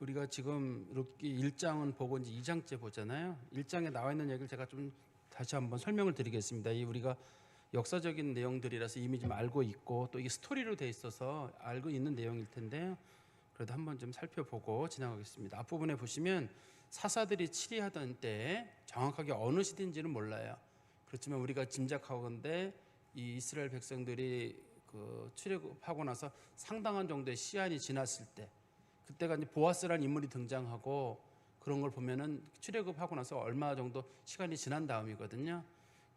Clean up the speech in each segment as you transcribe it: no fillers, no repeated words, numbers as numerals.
우리가 지금 룻기 1장은 보고 이제 2장째 보잖아요. 1장에 나와 있는 얘기를 제가 좀 다시 한번 설명을 드리겠습니다. 이 우리가 역사적인 내용들이라서 이미 좀 알고 있고 또 이게 스토리로 돼 있어서 알고 있는 내용일 텐데요. 그래도 한번 좀 살펴보고 지나가겠습니다. 앞부분에 보시면 사사들이 치리하던 때에 정확하게 어느 시대인지는 몰라요. 그렇지만 우리가 짐작하건대 이 이스라엘 백성들이 그 출애굽하고 나서 상당한 정도의 시한이 지났을 때, 그때가 이제 보아스라는 인물이 등장하고 그런 걸 보면은 출애굽하고 나서 얼마 정도 시간이 지난 다음이거든요.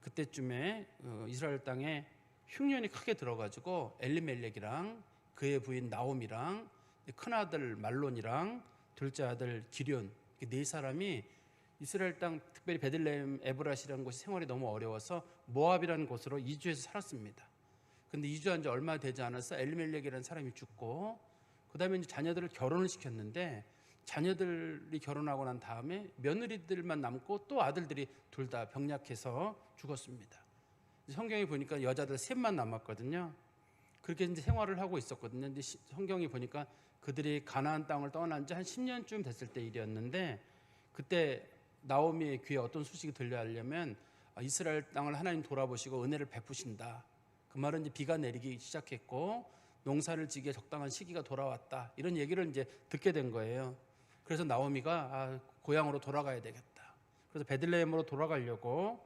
그때쯤에 이스라엘 땅에 흉년이 크게 들어가지고 엘리멜렉이랑 그의 부인 나옴이랑 큰아들 말론이랑 둘째 아들 기럨, 네 사람이 이스라엘 땅 특별히 베들레헴 에브라시라는 곳이 생활이 너무 어려워서 모압이라는 곳으로 이주해서 살았습니다. 근데 이주한 지 얼마 되지 않아서 엘리멜렉이라는 사람이 죽고 그다음에 이제 자녀들을 결혼을 시켰는데 자녀들이 결혼하고 난 다음에 며느리들만 남고 또 아들들이 둘 다 병약해서 죽었습니다. 성경에 보니까 여자들 셋만 남았거든요. 그렇게 이제 생활을 하고 있었거든요. 근데 성경이 보니까 그들이 가나안 땅을 떠난 지 한 10년쯤 됐을 때 일이었는데, 그때 나오미의 귀에 어떤 소식이 들려하려면 이스라엘 땅을 하나님 돌아보시고 은혜를 베푸신다. 그 말은 이제 비가 내리기 시작했고 농사를 지기에 적당한 시기가 돌아왔다. 이런 얘기를 이제 듣게 된 거예요. 그래서 나오미가 고향으로 돌아가야 되겠다. 그래서 베들레헴으로 돌아가려고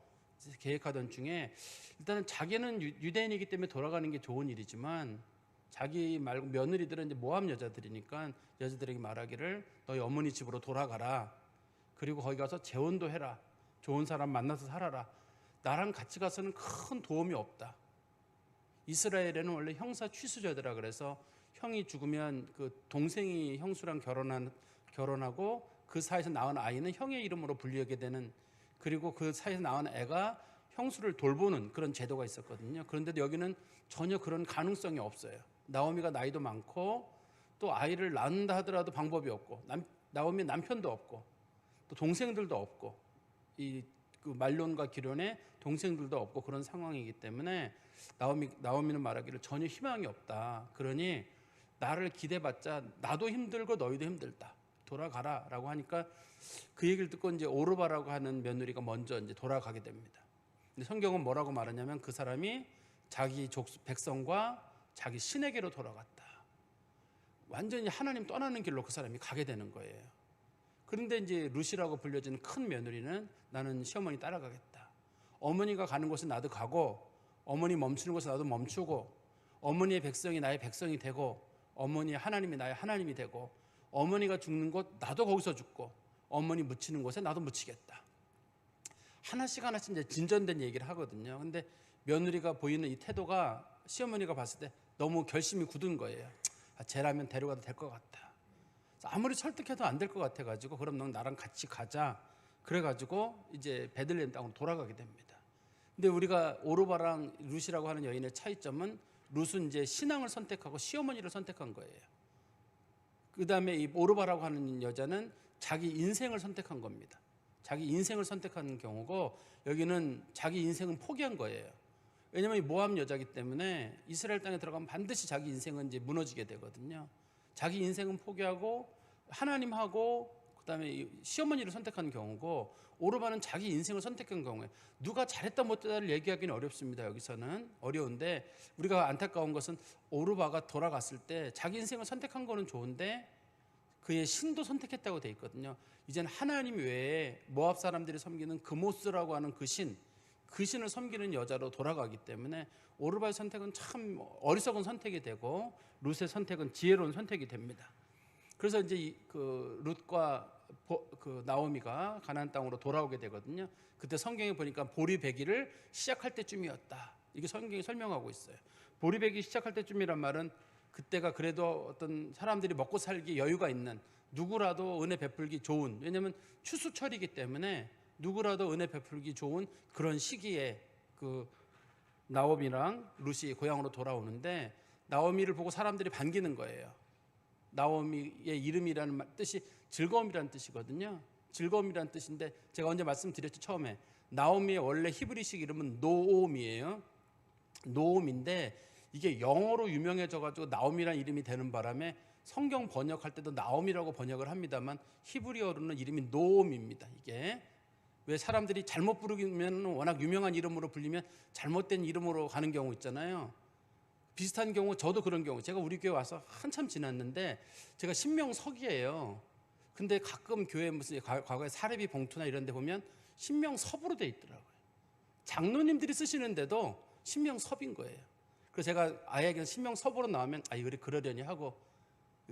계획하던 중에 일단은 자기는 유대인이기 때문에 돌아가는 게 좋은 일이지만 자기 말고 며느리들은 이제 모압 여자들이니까 여자들에게 말하기를 너희 어머니 집으로 돌아가라. 그리고 거기 가서 재혼도 해라. 좋은 사람 만나서 살아라. 나랑 같이 가서는 큰 도움이 없다. 이스라엘에는 원래 형사 취수제더라. 그래서 형이 죽으면 그 동생이 형수랑 결혼하고 그 사이에서 낳은 아이는 형의 이름으로 불리게 되는, 그리고 그 사이에서 낳은 애가 형수를 돌보는 그런 제도가 있었거든요. 그런데도 여기는 전혀 그런 가능성이 없어요. 나오미가 나이도 많고 또 아이를 낳는다 하더라도 방법이 없고 나오미 남편도 없고 또 동생들도 없고 그 말론과 기럨의 동생들도 없고 그런 상황이기 때문에 나오미는 말하기를 전혀 희망이 없다. 그러니 나를 기대봤자 나도 힘들고 너희도 힘들다. 돌아가라라고 하니까 그 얘기를 듣고 이제 오르바라고 하는 며느리가 먼저 이제 돌아가게 됩니다. 근데 성경은 뭐라고 말하냐면 그 사람이 자기 백성과 자기 신에게로 돌아갔다. 완전히 하나님 떠나는 길로 그 사람이 가게 되는 거예요. 그런데 이제 룻이라고 불려지는 큰 며느리는 나는 시어머니 따라가겠다. 어머니가 가는 곳에 나도 가고 어머니 멈추는 곳에 나도 멈추고 어머니의 백성이 나의 백성이 되고 어머니의 하나님이 나의 하나님이 되고 어머니가 죽는 곳 나도 거기서 죽고 어머니 묻히는 곳에 나도 묻히겠다. 하나씩 이제 진전된 얘기를 하거든요. 근데 며느리가 보이는 이 태도가 시어머니가 봤을 때 너무 결심이 굳은 거예요. 쟤라면 데려가도 될 것 같다. 아무리 설득해도 안 될 것 같아가지고 그럼 넌 나랑 같이 가자. 그래가지고 이제 베들레헴 땅으로 돌아가게 됩니다. 근데 우리가 오르바랑 룻이라고 하는 여인의 차이점은 룻은 이제 신앙을 선택하고 시어머니를 선택한 거예요. 그 다음에 이 오르바라고 하는 여자는 자기 인생을 선택한 겁니다. 자기 인생을 선택한 경우고 여기는 자기 인생은 포기한 거예요. 왜냐하면 이 모압 여자이기 때문에 이스라엘 땅에 들어가면 반드시 자기 인생은 이제 무너지게 되거든요. 자기 인생은 포기하고 하나님하고 그다음에 시어머니를 선택한 경우고, 오르바는 자기 인생을 선택한 경우에 누가 잘했다 못했다를 얘기하기는 어렵습니다. 여기서는 어려운데 우리가 안타까운 것은 오르바가 돌아갔을 때 자기 인생을 선택한 거는 좋은데 그의 신도 선택했다고 돼 있거든요. 이제는 하나님 외에 모압 사람들이 섬기는 그모스라고 하는 그 신을 섬기는 여자로 돌아가기 때문에 오르바의 선택은 참 어리석은 선택이 되고 룻의 선택은 지혜로운 선택이 됩니다. 그래서 이제 그 룻과 그 나오미가 가나안 땅으로 돌아오게 되거든요. 그때 성경에 보니까 보리배기를 시작할 때쯤이었다. 이게 성경이 설명하고 있어요. 보리배기 시작할 때쯤이란 말은 그때가 그래도 어떤 사람들이 먹고 살기 여유가 있는, 누구라도 은혜 베풀기 좋은, 왜냐하면 추수철이기 때문에 누구라도 은혜 베풀기 좋은 그런 시기에 그 나오미랑 룻이 고향으로 돌아오는데 나오미를 보고 사람들이 반기는 거예요. 나오미의 이름이라는 뜻이 즐거움이라는 뜻이거든요. 즐거움이라는 뜻인데 제가 언제 말씀드렸죠, 처음에. 나오미의 원래 히브리식 이름은 노옴이에요. 노옴인데 이게 영어로 유명해져가지고 나오미라는 이름이 되는 바람에 성경 번역할 때도 나오미라고 번역을 합니다만 히브리어로는 이름이 노음입니다. 이게 왜 사람들이 잘못 부르면 워낙 유명한 이름으로 불리면 잘못된 이름으로 가는 경우 있잖아요. 비슷한 경우 저도 그런 경우 제가 우리 교회 와서 한참 지났는데 제가 신명석이에요. 근데 가끔 교회 무슨 과거에 사례비 봉투나 이런 데 보면 신명섭으로 돼 있더라고요. 장로님들이 쓰시는데도 신명섭인 거예요. 그래서 제가 아예 그냥 신명섭으로 나오면 아 이거 그러려니 하고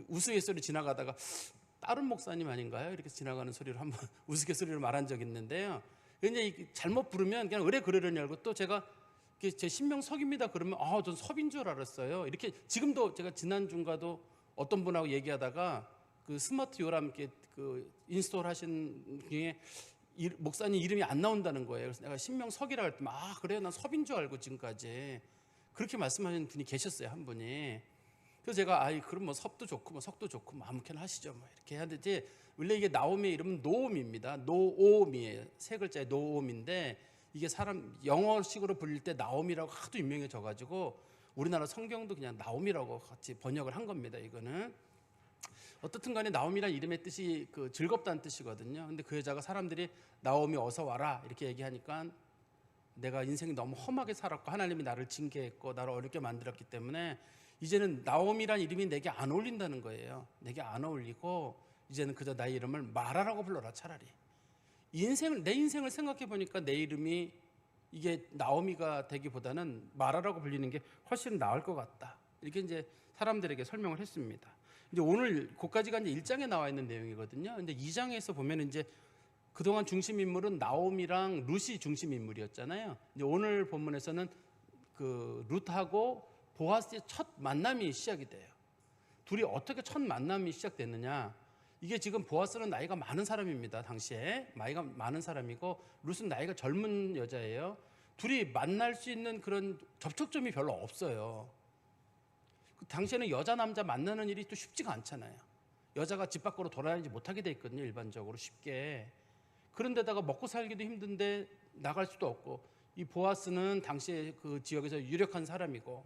우스갯소리 지나가다가 다른 목사님 아닌가요? 이렇게 지나가는 소리를 한번 우스갯소리로 말한 적이 있는데요. 이제 잘못 부르면 그냥 의뢰 그러려니 알고 또 제가 제 신명석입니다 그러면 전 섭인 줄 알았어요. 이렇게 지금도 제가 지난주인가도 어떤 분하고 얘기하다가 그 스마트 요람 그 인스톨 하신 중에 목사님 이름이 안 나온다는 거예요. 그래서 내가 신명석이라고 했더니 그래요 난 섭인 줄 알고 지금까지 그렇게 말씀하시는 분이 계셨어요. 한 분이. 그래서 제가 그럼 뭐 섭도 좋고 뭐 석도 좋고 뭐 아무렇게나 하시죠 뭐 이렇게 해야 되지. 원래 이게 나오미의 이름은 노음입니다. 노오미예요. 세 글자의 노음인데 이게 사람 영어식으로 불릴 때 나오미라고 하도 유명해져가지고 우리나라 성경도 그냥 나오미라고 같이 번역을 한 겁니다. 이거는 어떻든 간에 나오미란 이름의 뜻이 그 즐겁다는 뜻이거든요. 근데 그 여자가 사람들이 나오미 어서 와라 이렇게 얘기하니까 내가 인생이 너무 험하게 살았고 하나님이 나를 징계했고 나를 어렵게 만들었기 때문에 이제는 나오미란 이름이 내게 안 어울린다는 거예요. 내게 안 어울리고 이제는 그저 나의 이름을 마라라고 불러라 차라리. 내 인생을 생각해 보니까 내 이름이 이게 나오미가 되기보다는 마라라고 불리는 게 훨씬 나을 것 같다. 이렇게 이제 사람들에게 설명을 했습니다. 이제 오늘 그까지가 이제 1장에 나와 있는 내용이거든요. 근데 2장에서 보면 이제 그동안 중심 인물은 나오미랑 룻이 중심 인물이었잖아요. 이제 오늘 본문에서는 그 룻하고 보아스의 첫 만남이 시작이 돼요. 둘이 어떻게 첫 만남이 시작됐느냐? 이게 지금 보아스는 나이가 많은 사람입니다. 당시에 나이가 많은 사람이고 룻은 나이가 젊은 여자예요. 둘이 만날 수 있는 그런 접촉점이 별로 없어요. 당시에는 여자 남자 만나는 일이 또 쉽지가 않잖아요. 여자가 집 밖으로 돌아다니지 못하게 돼 있거든요. 일반적으로 쉽게. 그런데다가 먹고 살기도 힘든데 나갈 수도 없고 이 보아스는 당시에 그 지역에서 유력한 사람이고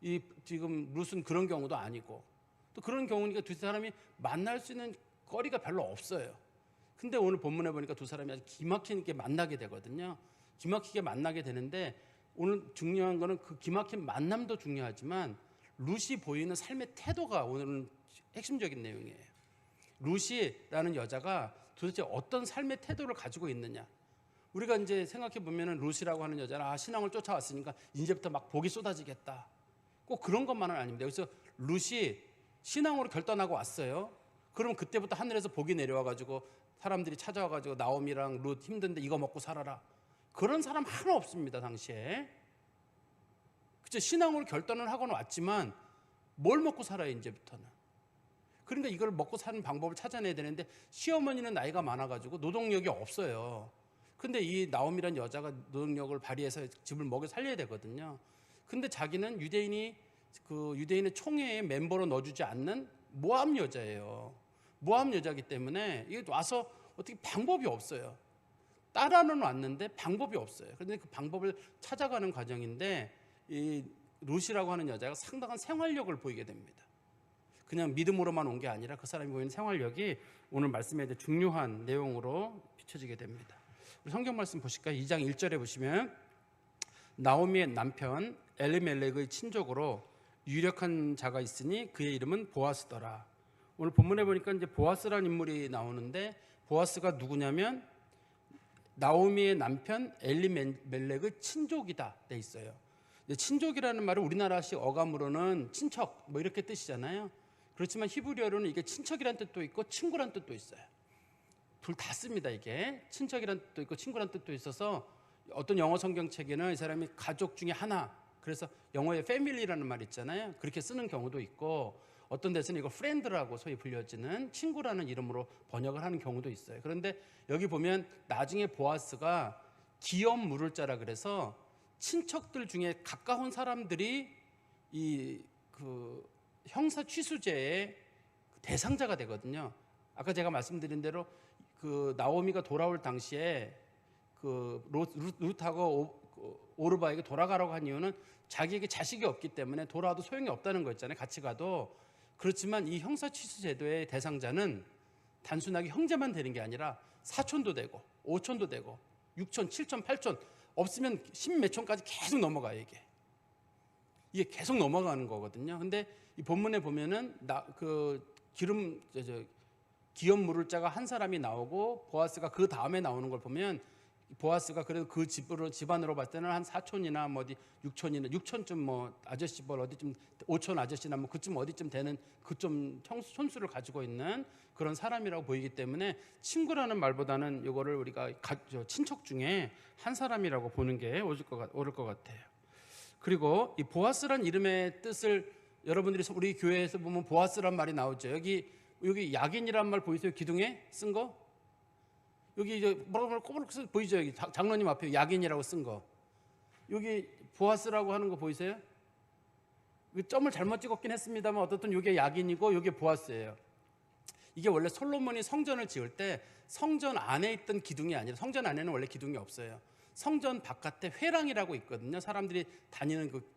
이 지금 룻은 그런 경우도 아니고 또 그런 경우니까 두 사람이 만날 수 있는 거리가 별로 없어요. 근데 오늘 본문에 보니까 두 사람이 아주 기막히게 만나게 되거든요. 기막히게 만나게 되는데 오늘 중요한 거는 그 기막힌 만남도 중요하지만 룻이 보이는 삶의 태도가 오늘은 핵심적인 내용이에요. 룻이라는 여자가 도대체 어떤 삶의 태도를 가지고 있느냐. 우리가 이제 생각해 보면은 룻이라고 하는 여자는 신앙을 쫓아왔으니까 이제부터 막 복이 쏟아지겠다. 꼭 그런 것만은 아닙니다. 그래서 룻이 신앙으로 결단하고 왔어요. 그럼 그때부터 하늘에서 복이 내려와가지고 사람들이 찾아와가지고 나오미랑 룻 힘든데 이거 먹고 살아라. 그런 사람 하나 없습니다. 당시에. 그쵸? 신앙으로 결단을 하고는 왔지만 뭘 먹고 살아요 이제부터는. 그러니까 이걸 먹고 사는 방법을 찾아내야 되는데 시어머니는 나이가 많아가지고 노동력이 없어요. 근데 이 나오미란 여자가 노동력을 발휘해서 집을 먹여 살려야 되거든요. 근데 자기는 유대인의 총회의 멤버로 넣어주지 않는 모함 여자예요. 모함 여자이기 때문에 이게 와서 어떻게 방법이 없어요. 따라는 왔는데 방법이 없어요. 그런데 그 방법을 찾아가는 과정인데 이 룻이라고 하는 여자가 상당한 생활력을 보이게 됩니다. 그냥 믿음으로만 온 게 아니라 그 사람이 보이는 생활력이 오늘 말씀에 대해 중요한 내용으로 비춰지게 됩니다. 우리 성경 말씀 보실까요? 2장 1절에 보시면 나오미의 남편 엘리멜렉의 친족으로 유력한 자가 있으니 그의 이름은 보아스더라. 오늘 본문에 보니까 이제 보아스라는 인물이 나오는데 보아스가 누구냐면 나오미의 남편 엘리멜렉의 친족이다 돼 있어요. 친족이라는 말은 우리나라식 어감으로는 친척 뭐 이렇게 뜻이잖아요. 그렇지만 히브리어로는 이게 친척이란 뜻도 있고 친구란 뜻도 있어요. 둘 다 씁니다. 이게 친척이란 뜻도 있고 친구란 뜻도 있어서 어떤 영어 성경책에는 이 사람이 가족 중에 하나, 그래서 영어에 family라는 말 있잖아요. 그렇게 쓰는 경우도 있고 어떤 데서는 이걸 friend라고 소위 불려지는 친구라는 이름으로 번역을 하는 경우도 있어요. 그런데 여기 보면 나중에 보아스가 기업 물을 자라 그래서 친척들 중에 가까운 사람들이 그 형사 취수죄의 대상자가 되거든요. 아까 제가 말씀드린 대로 그 나오미가 돌아올 당시에 그 룻하고 오르바에게 돌아가라고 한 이유는 자기에게 자식이 없기 때문에 돌아와도 소용이 없다는 거였잖아요. 같이 가도. 그렇지만 이 형사취수 제도의 대상자는 단순하게 형제만 되는 게 아니라 사촌도 되고 5촌도 되고 6촌, 7촌, 8촌 없으면 10몇 촌까지 계속 넘어가요. 이게 계속 넘어가는 거거든요. 근데 이 본문에 보면은 기업 물을 자가 한 사람이 나오고 보아스가 그 다음에 나오는 걸 보면 보아스가 그래도 그 집안으로 봤을 때는 한 4촌이나 뭐 어디 6촌이나 6촌쯤 뭐 아저씨 벌 어디쯤 5촌 아저씨나 뭐 그쯤 어디쯤 되는 그 좀 촌수를 가지고 있는 그런 사람이라고 보이기 때문에 친구라는 말보다는 이거를 우리가 친척 중에 한 사람이라고 보는 게 옳을 것 같아요. 그리고 이 보아스란 이름의 뜻을 여러분들이 우리 교회에서 보면 보아스란 말이 나오죠. 여기 야긴이란 말 보이세요? 기둥에 쓴 거? 여기 이제 뭐라고 꼬부룩 보이죠? 여기 장로님 앞에 야긴이라고 쓴 거. 여기 보아스라고 하는 거 보이세요? 점을 잘못 찍었긴 했습니다만 어떻든 이게 야긴이고 이게 보아스예요. 이게 원래 솔로몬이 성전을 지을 때 성전 안에 있던 기둥이 아니라 성전 안에는 원래 기둥이 없어요. 성전 바깥에 회랑이라고 있거든요. 사람들이 다니는 그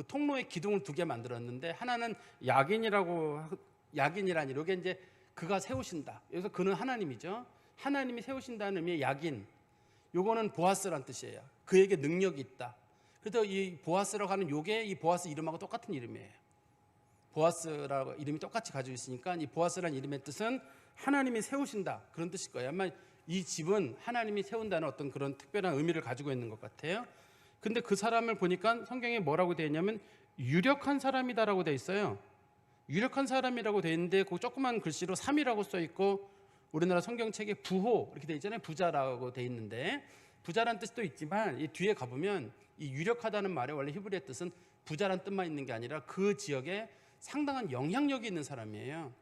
통로에 기둥을 2개 만들었는데 하나는 야긴이라니 이게 이제 그가 세우신다. 여기서 그는 하나님이죠. 하나님이 세우신다는 의미의 야긴. 요거는 보아스란 뜻이에요. 그에게 능력이 있다. 그래서 이 보아스라고 하는 요게 이 보아스 이름하고 똑같은 이름이에요. 보아스라고 이름이 똑같이 가지고 있으니까 이 보아스라는 이름의 뜻은 하나님이 세우신다 그런 뜻일 거예요. 아마 이 집은 하나님이 세운다는 어떤 그런 특별한 의미를 가지고 있는 것 같아요. 근데 그 사람을 보니까 성경에 뭐라고 되어 있냐면 유력한 사람이다라고 되어 있어요. 유력한 사람이라고 되어 있는데 그 조그만 글씨로 3이라고 써 있고 우리나라 성경책에 부호 이렇게 되어 있잖아요. 부자라고 되어 있는데 부자란 뜻도 있지만 이 뒤에 가보면 이 유력하다는 말의 원래 히브리어 뜻은 부자란 뜻만 있는 게 아니라 그 지역에 상당한 영향력이 있는 사람이에요.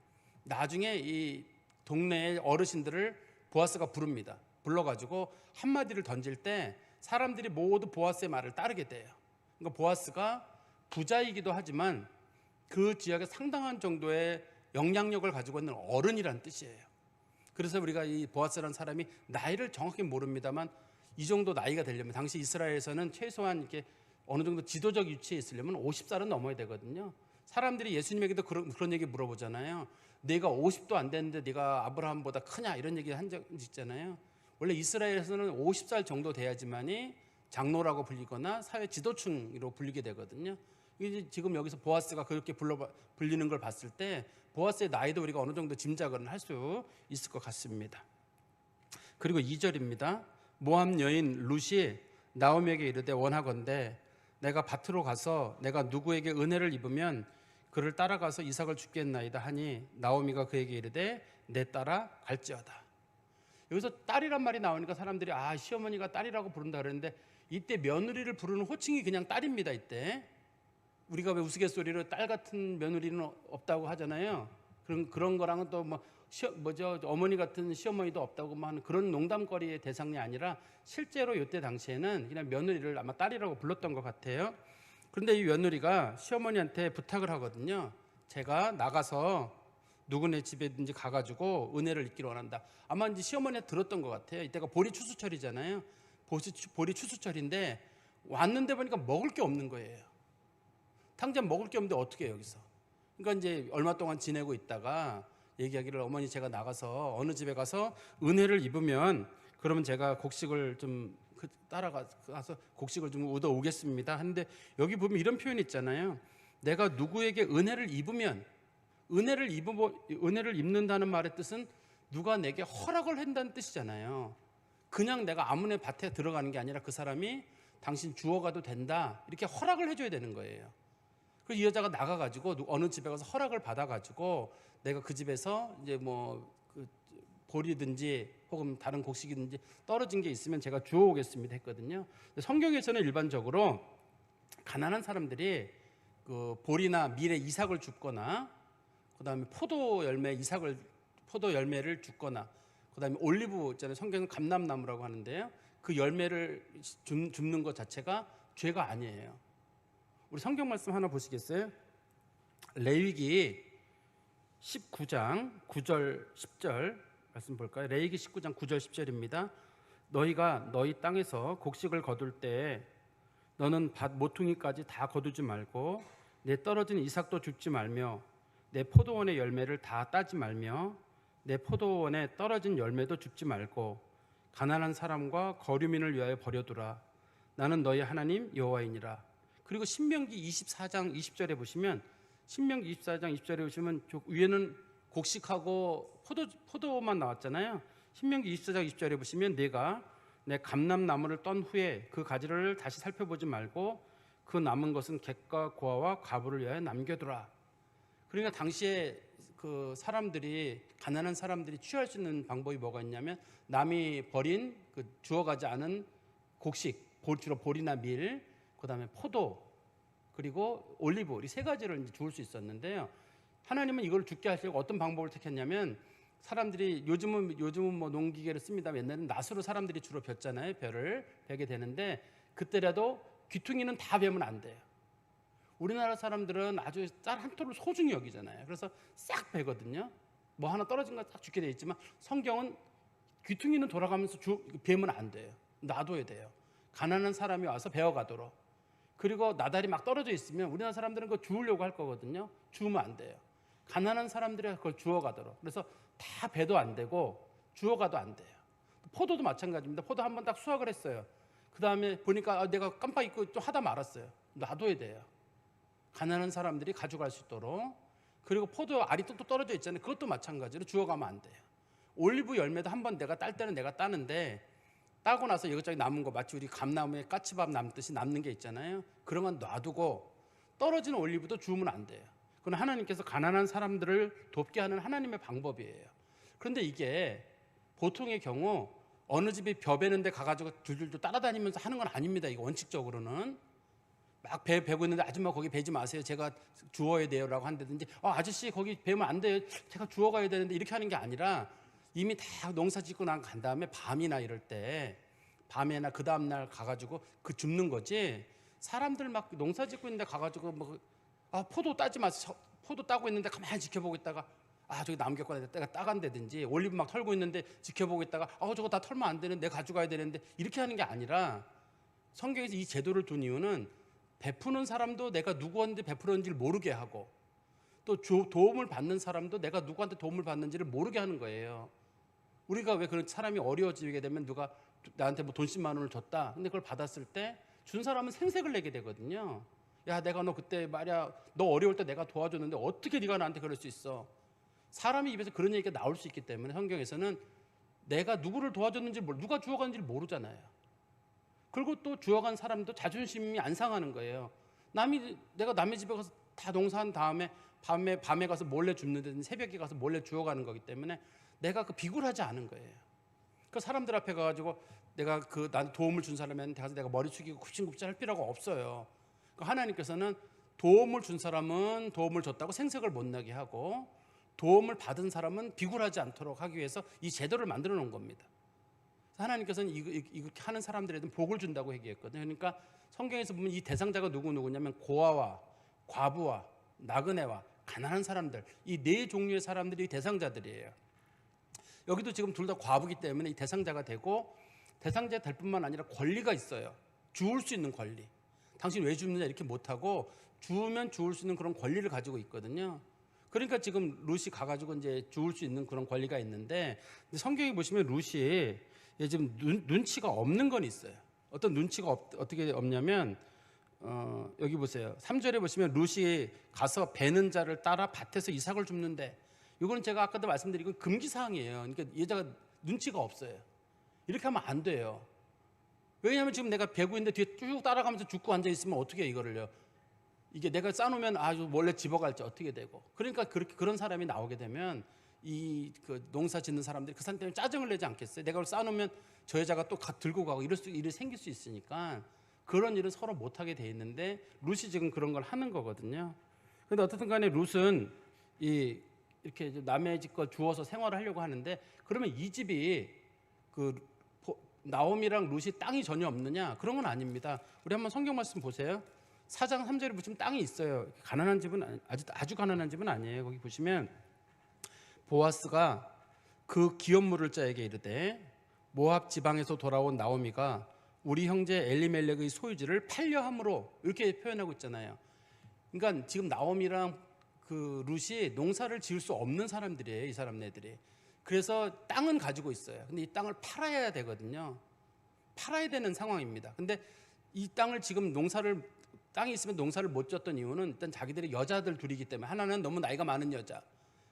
나중에 이 동네의 어르신들을 보아스가 부릅니다. 불러가지고 한마디를 던질 때 사람들이 모두 보아스의 말을 따르게 돼요. 그러니까 보아스가 부자이기도 하지만 그 지역에 상당한 정도의 영향력을 가지고 있는 어른이란 뜻이에요. 그래서 우리가 이 보아스라는 사람이 나이를 정확히 모릅니다만 이 정도 나이가 되려면 당시 이스라엘에서는 최소한 이렇게 어느 정도 지도적 위치에 있으려면 50살은 넘어야 되거든요. 사람들이 예수님에게도 그런 얘기 물어보잖아요. 내가 50도 안 됐는데 네가 아브라함보다 크냐 이런 얘기 한 적 있잖아요. 원래 이스라엘에서는 50살 정도 돼야지만이 장로라고 불리거나 사회 지도층으로 불리게 되거든요. 지금 여기서 보아스가 그렇게 불리는 걸 봤을 때 보아스의 나이도 우리가 어느 정도 짐작을 할 수 있을 것 같습니다. 그리고 2절입니다. 모압 여인 룻이 나오미에게 이르되 원하건대 내가 밭으로 가서 내가 누구에게 은혜를 입으면 그를 따라가서 이삭을 죽겠나이다 하니 나오미가 그에게 이르되 내 따라 갈지어다. 여기서 딸이란 말이 나오니까 사람들이 시어머니가 딸이라고 부른다 그랬는데 이때 며느리를 부르는 호칭이 그냥 딸입니다. 이때 우리가 왜 우스갯소리로 딸 같은 며느리는 없다고 하잖아요. 그런 거랑은 또 어머니 같은 시어머니도 없다고 하는 그런 농담거리의 대상이 아니라 실제로 이때 당시에는 그냥 며느리를 아마 딸이라고 불렀던 것 같아요. 그런데 이 며느리가 시어머니한테 부탁을 하거든요. 제가 나가서 누구네 집에든지 가가지고 은혜를 입기를 원한다. 아마 이제 시어머니가 들었던 것 같아요. 이때가 보리 추수철이잖아요. 보리 추수철인데 왔는데 보니까 먹을 게 없는 거예요. 당장 먹을 게 없는데 어떻게 해요, 여기서? 그러니까 이제 얼마 동안 지내고 있다가 얘기하기를 어머니 제가 나가서 어느 집에 가서 은혜를 입으면 그러면 제가 곡식을 좀 따라가서 곡식을 좀 얻어 오겠습니다. 하는데 여기 보면 이런 표현이 있잖아요. 내가 누구에게 은혜를 입으면 은혜를 입는다는 말의 뜻은 누가 내게 허락을 한다는 뜻이잖아요. 그냥 내가 아무나 밭에 들어가는 게 아니라 그 사람이 당신 주워가도 된다 이렇게 허락을 해줘야 되는 거예요. 그래서 이 여자가 나가가지고 어느 집에 가서 허락을 받아가지고 내가 그 집에서 이제 보리든지 혹은 다른 곡식이든지 떨어진 게 있으면 제가 주워오겠습니다 했거든요. 성경에서는 일반적으로 가난한 사람들이 그 보리나 밀에 이삭을 줍거나 그다음에 포도 열매를 줍거나 그다음에 올리브 있잖아요. 성경은 감람나무라고 하는데요. 그 열매를 줍는 것 자체가 죄가 아니에요. 우리 성경 말씀 하나 보시겠어요? 레위기 19장 9절 10절 말씀 볼까요? 레위기 19장 9절 10절입니다. 너희가 너희 땅에서 곡식을 거둘 때 너는 밭 모퉁이까지 다 거두지 말고 내 떨어진 이삭도 줍지 말며 내 포도원의 열매를 다 따지 말며 내 포도원에 떨어진 열매도 줍지 말고 가난한 사람과 거류민을 위하여 버려두라. 나는 너희 하나님 여호와이니라. 그리고 신명기 24장 20절에 보시면 신명기 24장 20절에 보시면 위에는 곡식하고 포도만 나왔잖아요. 신명기 24장 20절에 보시면 내가 내 감람나무를 떤 후에 그 가지를 다시 살펴보지 말고 그 남은 것은 객과 고아와 과부를 위하여 남겨두라. 그러니까 당시에 그 사람들이 가난한 사람들이 취할 수 있는 방법이 뭐가 있냐면 남이 버린 그 주워가지 않은 곡식, 주로 보리나 밀, 그다음에 포도, 그리고 올리브 이 세 가지를 이제 주울 수 있었는데요. 하나님은 이걸 죽게 하시려고 어떤 방법을 택했냐면 사람들이 요즘은 뭐 농기계를 씁니다. 옛날에는 낫으로 사람들이 주로 뱄잖아요. 벼를 베게 되는데 그때라도 귀퉁이는 다 베면 안 돼요. 우리나라 사람들은 아주 쌀 한 톨을 소중히 여기잖아요. 그래서 싹 베거든요. 뭐 하나 떨어진 거 딱 죽게 돼 있지만 성경은 귀퉁이는 돌아가면서 베면 안 돼요. 놔둬야 돼요. 가난한 사람이 와서 베어가도록. 그리고 나달이 막 떨어져 있으면 우리나라 사람들은 그거 주우려고 할 거거든요. 주우면 안 돼요. 가난한 사람들이 그걸 주워가도록. 그래서 다 배도 안 되고 주워가도 안 돼요. 포도도 마찬가지입니다. 포도 한번 딱 수확을 했어요. 그 다음에 보니까 내가 깜빡 잊고 좀 하다 말았어요. 놔둬야 돼요. 가난한 사람들이 가져갈 수 있도록. 그리고 포도 알이 또 떨어져 있잖아요. 그것도 마찬가지로 주워가면 안 돼요. 올리브 열매도 한번 내가 딸 때는 내가 따는데 따고 나서 이것저것 남은 거 마치 우리 감나무에 까치밥 남듯이 남는 게 있잖아요. 그런 건 놔두고 떨어진 올리브도 주우면 안 돼요. 그건 하나님께서 가난한 사람들을 돕게 하는 하나님의 방법이에요. 그런데 이게 보통의 경우 어느 집이 벼 베는데 가가지고 줄줄줄 따라다니면서 하는 건 아닙니다. 이거 원칙적으로는 막 베고 있는데 아줌마 거기 베지 마세요. 제가 주워야 돼요라고 한다든지 아저씨 거기 베면 안 돼요. 제가 주워가야 되는데 이렇게 하는 게 아니라 이미 다 농사 짓고 간 다음에 밤이나 이럴 때 밤에나 그 다음날 가가지고 그 줍는 거지. 사람들 막 농사 짓고 있는데 가가지고 뭐 포도 따지 마세요. 포도 따고 있는데 가만히 지켜보고 있다가 저기 남겼거나 내가 따간다든지 올리브 막 털고 있는데 지켜보고 있다가 저거 다 털면 안 되는데 내가 가져가야 되는데 이렇게 하는 게 아니라 성경에서 이 제도를 둔 이유는 베푸는 사람도 내가 누구한테 베풀었는지를 모르게 하고 또 도움을 받는 사람도 내가 누구한테 도움을 받는지를 모르게 하는 거예요. 우리가 왜 그런 사람이 어려워지게 되면 누가 나한테 뭐 돈 10만 원을 줬다. 근데 그걸 받았을 때 준 사람은 생색을 내게 되거든요. 야, 내가 너 그때 말이야 너 어려울 때 내가 도와줬는데 어떻게 네가 나한테 그럴 수 있어. 사람의 입에서 그런 얘기가 나올 수 있기 때문에 성경에서는 내가 누구를 도와줬는지 누가 주워간지를 모르잖아요. 그리고 또 주워간 사람도 자존심이 안 상하는 거예요. 내가 남의 집에 가서 다 농사한 다음에 밤에 가서 몰래 줍는다든지 새벽에 가서 몰래 주워가는 거기 때문에 내가 비굴하지 않은 거예요. 그 사람들 앞에 가가지고 내가 나한테 도움을 준 사람한테 가서 내가 머리 숙이고 굽신굽신 할 필요가 없어요. 하나님께서는 도움을 준 사람은 도움을 줬다고 생색을 못 나게 하고 도움을 받은 사람은 비굴하지 않도록 하기 위해서 이 제도를 만들어 놓은 겁니다. 하나님께서는 이렇게 하는 사람들에게는 복을 준다고 얘기했거든요. 그러니까 성경에서 보면 이 대상자가 누구냐면 고아와 과부와 나그네와 가난한 사람들, 이 네 종류의 사람들이 대상자들이에요. 여기도 지금 둘 다 과부기 때문에 이 대상자가 되고 대상자 될 뿐만 아니라 권리가 있어요. 주울 수 있는 권리. 당신 왜 줍느냐 이렇게 못하고 주우면 주울 수 있는 그런 권리를 가지고 있거든요. 그러니까 지금 룻이 가가지고 이제 주울 수 있는 그런 권리가 있는데 성경에 보시면 룻이 지금 눈치가 없는 건 있어요. 어떤 눈치가 어떻게 없냐면 여기 보세요. 3절에 보시면 룻이 가서 베는 자를 따라 밭에서 이삭을 줍는데 이거는 제가 아까도 말씀드린 건 금기사항이에요. 그러니까 여자가 눈치가 없어요. 이렇게 하면 안 돼요. 왜냐하면 지금 내가 베고 있는데 뒤에 쭉 따라가면서 죽고 앉아있으면 어떻게 해요, 이거를요. 이게 내가 싸놓으면 몰래 집어갈지 어떻게 되고. 그러니까 그런 사람이 나오게 되면 그 농사 짓는 사람들이 그 사람 때문에 짜증을 내지 않겠어요? 내가 그걸 싸놓으면 저 여자가 또 들고 가고 일이 생길 수 있으니까 그런 일은 서로 못하게 돼 있는데 룻이 지금 그런 걸 하는 거거든요. 그런데 어떻든 간에 룻은 이렇게 남의 집 거 주워서 생활을 하려고 하는데 그러면 이 집이 나오미랑 룻이 땅이 전혀 없느냐? 그런 건 아닙니다. 우리 한번 성경 말씀 보세요. 4장 3절에 보시면 땅이 있어요. 가난한 집은 아주 가난한 집은 아니에요. 거기 보시면 보아스가 그 기업물을 자에게 이르되 모압 지방에서 돌아온 나오미가 우리 형제 엘리멜렉의 소유지를 팔려 함으로 이렇게 표현하고 있잖아요. 그러니까 지금 나오미랑 그 룻이 농사를 지을 수 없는 사람들이에요. 이 사람네들이. 그래서 땅은 가지고 있어요. 근데 이 땅을 팔아야 되거든요. 팔아야 되는 상황입니다. 근데 이 땅을 지금 땅이 있으면 농사를 못 졌던 이유는 일단 자기들이 여자들 둘이기 때문에, 하나는 너무 나이가 많은 여자,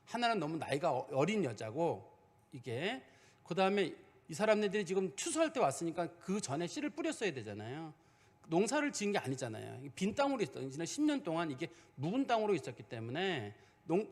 하나는 너무 나이가 어린 여자고, 이게 그다음에 이 사람네들이 지금 추수할 때 왔으니까 그 전에 씨를 뿌렸어야 되잖아요. 농사를 지은 게 아니잖아요. 빈 땅으로 있었던 지난 10년 동안 이게 묵은 땅으로 있었기 때문에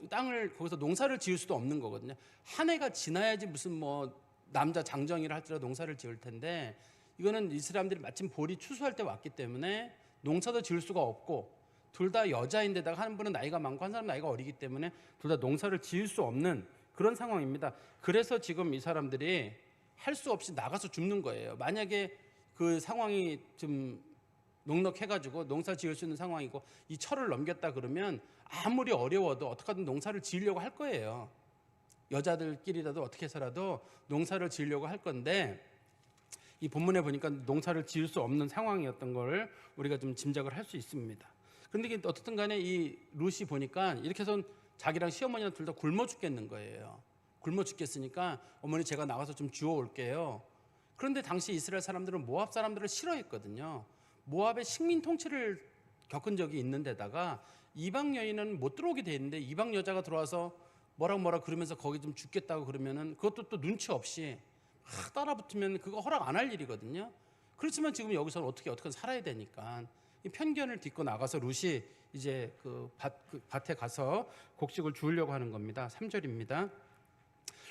땅을 거기서 농사를 지을 수도 없는 거거든요. 한 해가 지나야지 무슨 뭐 남자 장정이라 할지라도 농사를 지을 텐데, 이거는 이 사람들이 마침 볼이 추수할 때 왔기 때문에 농사도 지을 수가 없고, 둘 다 여자인데다가 한 분은 나이가 많고 한 사람은 나이가 어리기 때문에 둘 다 농사를 지을 수 없는 그런 상황입니다. 그래서 지금 이 사람들이 할 수 없이 나가서 죽는 거예요. 만약에 그 상황이 좀 넉넉해가지고 농사 지을 수 있는 상황이고 이 철을 넘겼다 그러면 아무리 어려워도 어떻게든 농사를 지으려고 할 거예요. 여자들끼리라도 어떻게 해서라도 농사를 지으려고 할 건데, 이 본문에 보니까 농사를 지을 수 없는 상황이었던 걸 우리가 좀 짐작을 할 수 있습니다. 그런데 어떻든 간에 이 룻이 보니까 이렇게 해서 자기랑 시어머니랑 둘 다 굶어 죽겠는 거예요. 굶어 죽겠으니까 어머니 제가 나가서 좀 주워 올게요. 그런데 당시 이스라엘 사람들은 모압 사람들을 싫어했거든요. 모압의 식민 통치를 겪은 적이 있는 데다가 이방 여인은 못 들어오게 돼 있는데, 이방 여자가 들어와서 뭐라 그러면서 거기 좀 죽겠다고 그러면은 그것도 또 눈치 없이 막 따라붙으면 그거 허락 안 할 일이거든요. 그렇지만 지금 여기서는 어떻게 살아야 되니까 이 편견을 딛고 나가서 룻이 이제 그 밭에 가서 곡식을 주우려고 하는 겁니다. 3절입니다.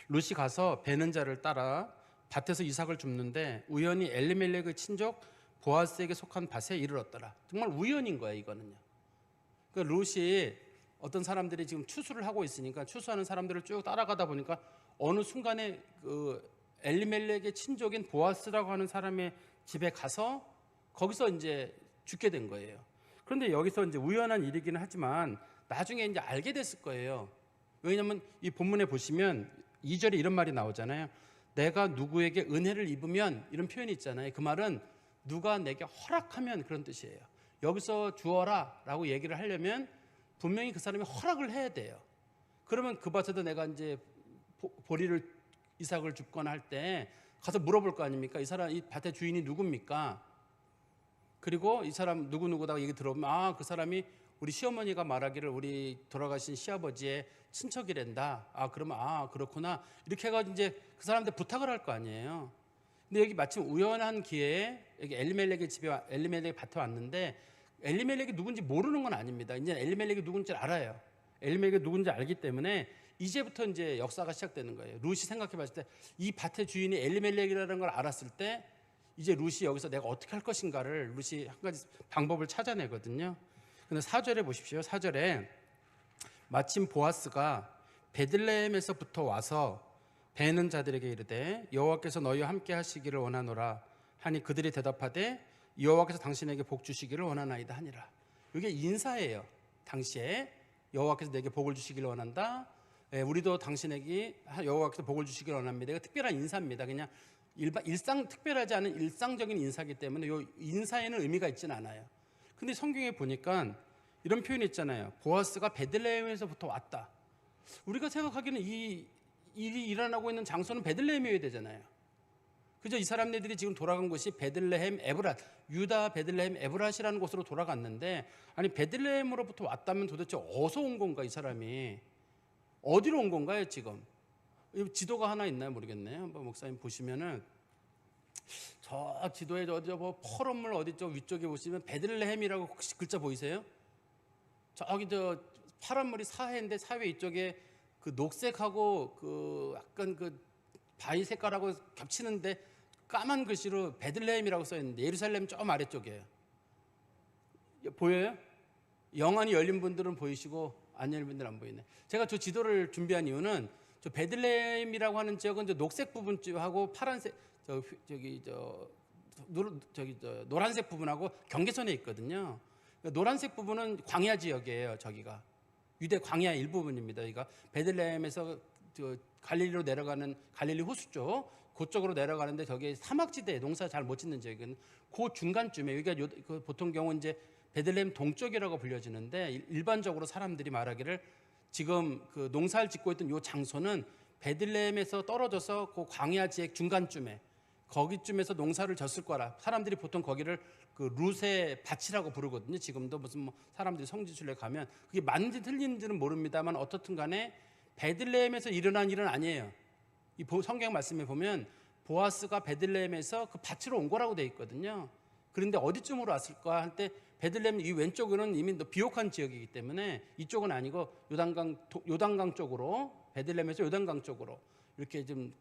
룻이 가서 베는 자를 따라 밭에서 이삭을 줍는데 우연히 엘리멜렉의 친족 보아스에게 속한 밭에 이르렀더라. 정말 우연인 거예요, 이거는요. 그 룻이 어떤 사람들이 지금 추수를 하고 있으니까 추수하는 사람들을 쭉 따라가다 보니까 어느 순간에 그 엘리멜렉의 친족인 보아스라고 하는 사람의 집에 가서 거기서 이제 죽게 된 거예요. 그런데 여기서 이제 우연한 일이기는 하지만 나중에 이제 알게 됐을 거예요. 왜냐하면 이 본문에 보시면 2절에 이런 말이 나오잖아요. 내가 누구에게 은혜를 입으면, 이런 표현이 있잖아요. 그 말은 누가 내게 허락하면 그런 뜻이에요. 여기서 주어라 라고 얘기를 하려면 분명히 그 사람이 허락을 해야 돼요. 그러면 그 밭에도 내가 이제 보리를 이삭을 줍거나 할 때 가서 물어볼 거 아닙니까? 이 사람, 이 밭의 주인이 누굽니까? 그리고 이 사람 누구누구다 얘기 들어보면 그 사람이 우리 시어머니가 말하기를 우리 돌아가신 시아버지의 친척이란다. 그러면 그렇구나. 이렇게 해가지고 이제 그 사람한테 부탁을 할 거 아니에요. 근데 여기 마침 우연한 기회에 여기 엘리멜렉의 밭에 왔는데 엘리멜렉이 누군지 모르는 건 아닙니다. 이제 엘리멜렉이 누군지 알아요. 엘리멜렉이 누군지 알기 때문에 이제부터 이제 역사가 시작되는 거예요. 룻이 생각해 봤을 때 이 밭의 주인이 엘리멜렉이라는 걸 알았을 때 이제 룻이 여기서 내가 어떻게 할 것인가를 룻이 한 가지 방법을 찾아내거든요. 근데 4절에 보십시오. 4절에 마침 보아스가 베들레헴에서부터 와서 베는 자들에게 이르되 여호와께서 너희와 함께 하시기를 원하노라 하니 그들이 대답하되 여호와께서 당신에게 복 주시기를 원하나이다 하니라. 이게 인사예요. 당시에 여호와께서 내게 복을 주시기를 원한다. 우리도 당신에게 여호와께서 복을 주시기를 원합니다. 이거 특별한 인사입니다. 그냥 특별하지 않은 일상적인 인사이기 때문에 이 인사에는 의미가 있지는 않아요. 근데 성경에 보니까 이런 표현이 있잖아요. 보아스가 베들레헴에서부터 왔다. 우리가 생각하기에는 이 일이 일어나고 있는 장소는 베들레헴이어야 되잖아요. 그죠? 이 사람들이 지금 돌아간 곳이 베들레헴 에브랏, 유다 베들레헴 에브랏이라는 곳으로 돌아갔는데, 아니 베들레헴으로부터 왔다면 도대체 어디서 온 건가? 이 사람이 어디로 온 건가요? 지금 지도가 하나 있나요? 모르겠네요. 한번 목사님 보시면은 저 지도에 뭐 퍼런 물 어디 쪽 위쪽에 보시면 베들레헴이라고 혹시 글자 보이세요? 저기 파란 물이 사해인데 사해 이쪽에 그 녹색하고 그 약간 그 바위 색깔하고 겹치는데 까만 글씨로 베들레헴이라고 써 있는데 예루살렘 좀 아래쪽이에요. 보여요? 영안이 열린 분들은 보이시고 안 열린 분들은 안 보이네. 제가 저 지도를 준비한 이유는 저 베들레헴이라고 하는 지역은 저 녹색 부분하고 파란색 노란색 부분하고 경계선에 있거든요. 노란색 부분은 광야 지역이에요. 저기가 유대 광야 일부분입니다. 그러니까 베들레헴에서 갈릴리로 내려가는 갈릴리 호수 쪽 그쪽으로 내려가는데 저기 사막지대 농사 잘 못 짓는 지역은 그 중간쯤에 여기가 보통 경우 이제 베들레헴 동쪽이라고 불려지는데 일반적으로 사람들이 말하기를 지금 그 농사를 짓고 있던 요 장소는 베들레헴에서 떨어져서 그 광야 지역 중간쯤에 거기쯤에서 농사를 졌을 거라. 사람들이 보통 거기를 그 룻의 밭이라고 부르거든요. 지금도 무슨 뭐 사람들이 성지순례 가면 그게 맞는지 틀린지는 모릅니다만 어떻든 간에 베들레헴에서 일어난 일은 아니에요. 이 성경 말씀에 보면 보아스가 베들레헴에서 그 밭으로 온 거라고 돼 있거든요. 그런데 어디쯤으로 왔을까 할 때 베들레헴 이 왼쪽은 이미 비옥한 지역이기 때문에 이쪽은 아니고 요단강 쪽으로 베들레헴에서 요단강 쪽으로 이렇게 좀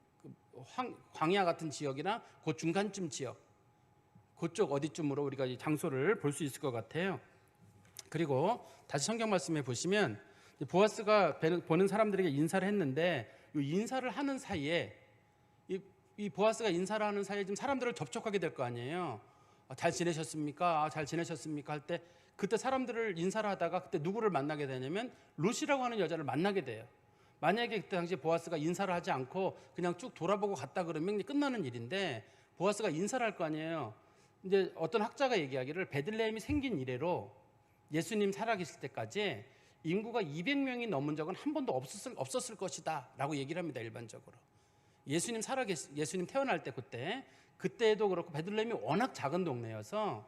광야 같은 지역이나 그 중간쯤 지역 그쪽 어디쯤으로 우리가 이 장소를 볼 수 있을 것 같아요. 그리고 다시 성경 말씀에 보시면 보아스가 보는 사람들에게 인사를 했는데 이 인사를 하는 사이에 이 보아스가 인사를 하는 사이에 좀 사람들을 접촉하게 될 거 아니에요. 잘 지내셨습니까? 잘 지내셨습니까? 할 때 그때 사람들을 인사를 하다가 그때 누구를 만나게 되냐면 룻이라고 하는 여자를 만나게 돼요. 만약에 그때 당시 보아스가 인사를 하지 않고 그냥 쭉 돌아보고 갔다 그러면 끝나는 일인데 보아스가 인사를 할 거 아니에요. 이제 어떤 학자가 얘기하기를 베들레헴이 생긴 이래로 예수님 살아계실 때까지 인구가 200명이 넘은 적은 한 번도 없었을 것이다 라고 얘기를 합니다. 일반적으로 예수님 태어날 때 그때도 그렇고 베들레헴이 워낙 작은 동네여서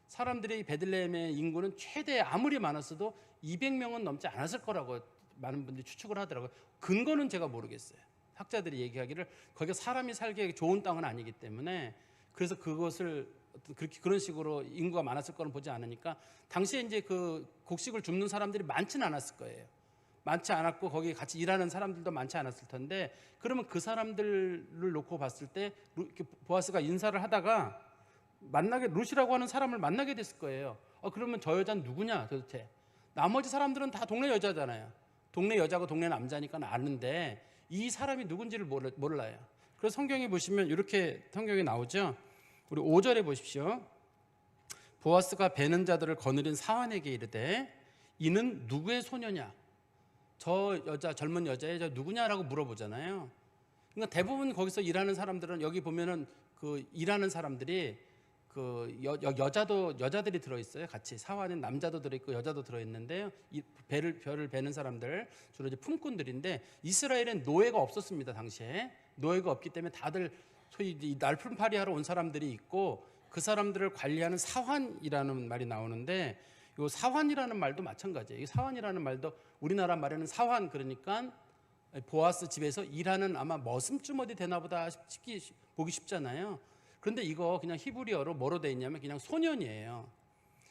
사람들이 베들레헴의 인구는 최대 아무리 많았어도 200명은 넘지 않았을 거라고 많은 분들이 추측을 하더라고요. 근거는 제가 모르겠어요. 학자들이 얘기하기를 거기가 사람이 살기 좋은 땅은 아니기 때문에 그래서 그것을 그런 식으로 인구가 많았을 거는 보지 않으니까 당시에 이제 그 곡식을 줍는 사람들이 많지는 않았을 거예요. 많지 않았고 거기 같이 일하는 사람들도 많지 않았을 텐데 그러면 그 사람들을 놓고 봤을 때 보아스가 인사를 하다가 룻이라고 하는 사람을 만나게 됐을 거예요. 그러면 저 여자는 누구냐 도대체. 나머지 사람들은 다 동네 여자잖아요. 동네 여자고 동네 남자니까 아는데 이 사람이 누군지를 몰라요. 그래서 성경에 보시면 이렇게 성경에 나오죠. 우리 5절에 보십시오. 보아스가 베는 자들을 거느린 사환에게 이르되 이는 누구의 소녀냐? 저 여자 젊은 여자의 저 누구냐라고 물어보잖아요. 그러니까 대부분 거기서 일하는 사람들은 여기 보면은 그 일하는 사람들이 그 여자들이 들어 있어요. 같이 사환은 남자도 들어 있고 여자도 들어 있는데요. 이 별을 베는 사람들 주로 이제 품꾼들인데 이스라엘엔 노예가 없었습니다. 당시에 노예가 없기 때문에 다들 소위 이 날품팔이 하러 온 사람들이 있고 그 사람들을 관리하는 사환이라는 말이 나오는데 이 사환이라는 말도 마찬가지예요. 이 사환이라는 말도 우리나라 말에는 사환 그러니까 보아스 집에서 일하는 아마 머슴쯤 어디 되나 보다 보기 쉽잖아요. 그런데 이거 그냥 히브리어로 뭐로 돼 있냐면 그냥 소년이에요.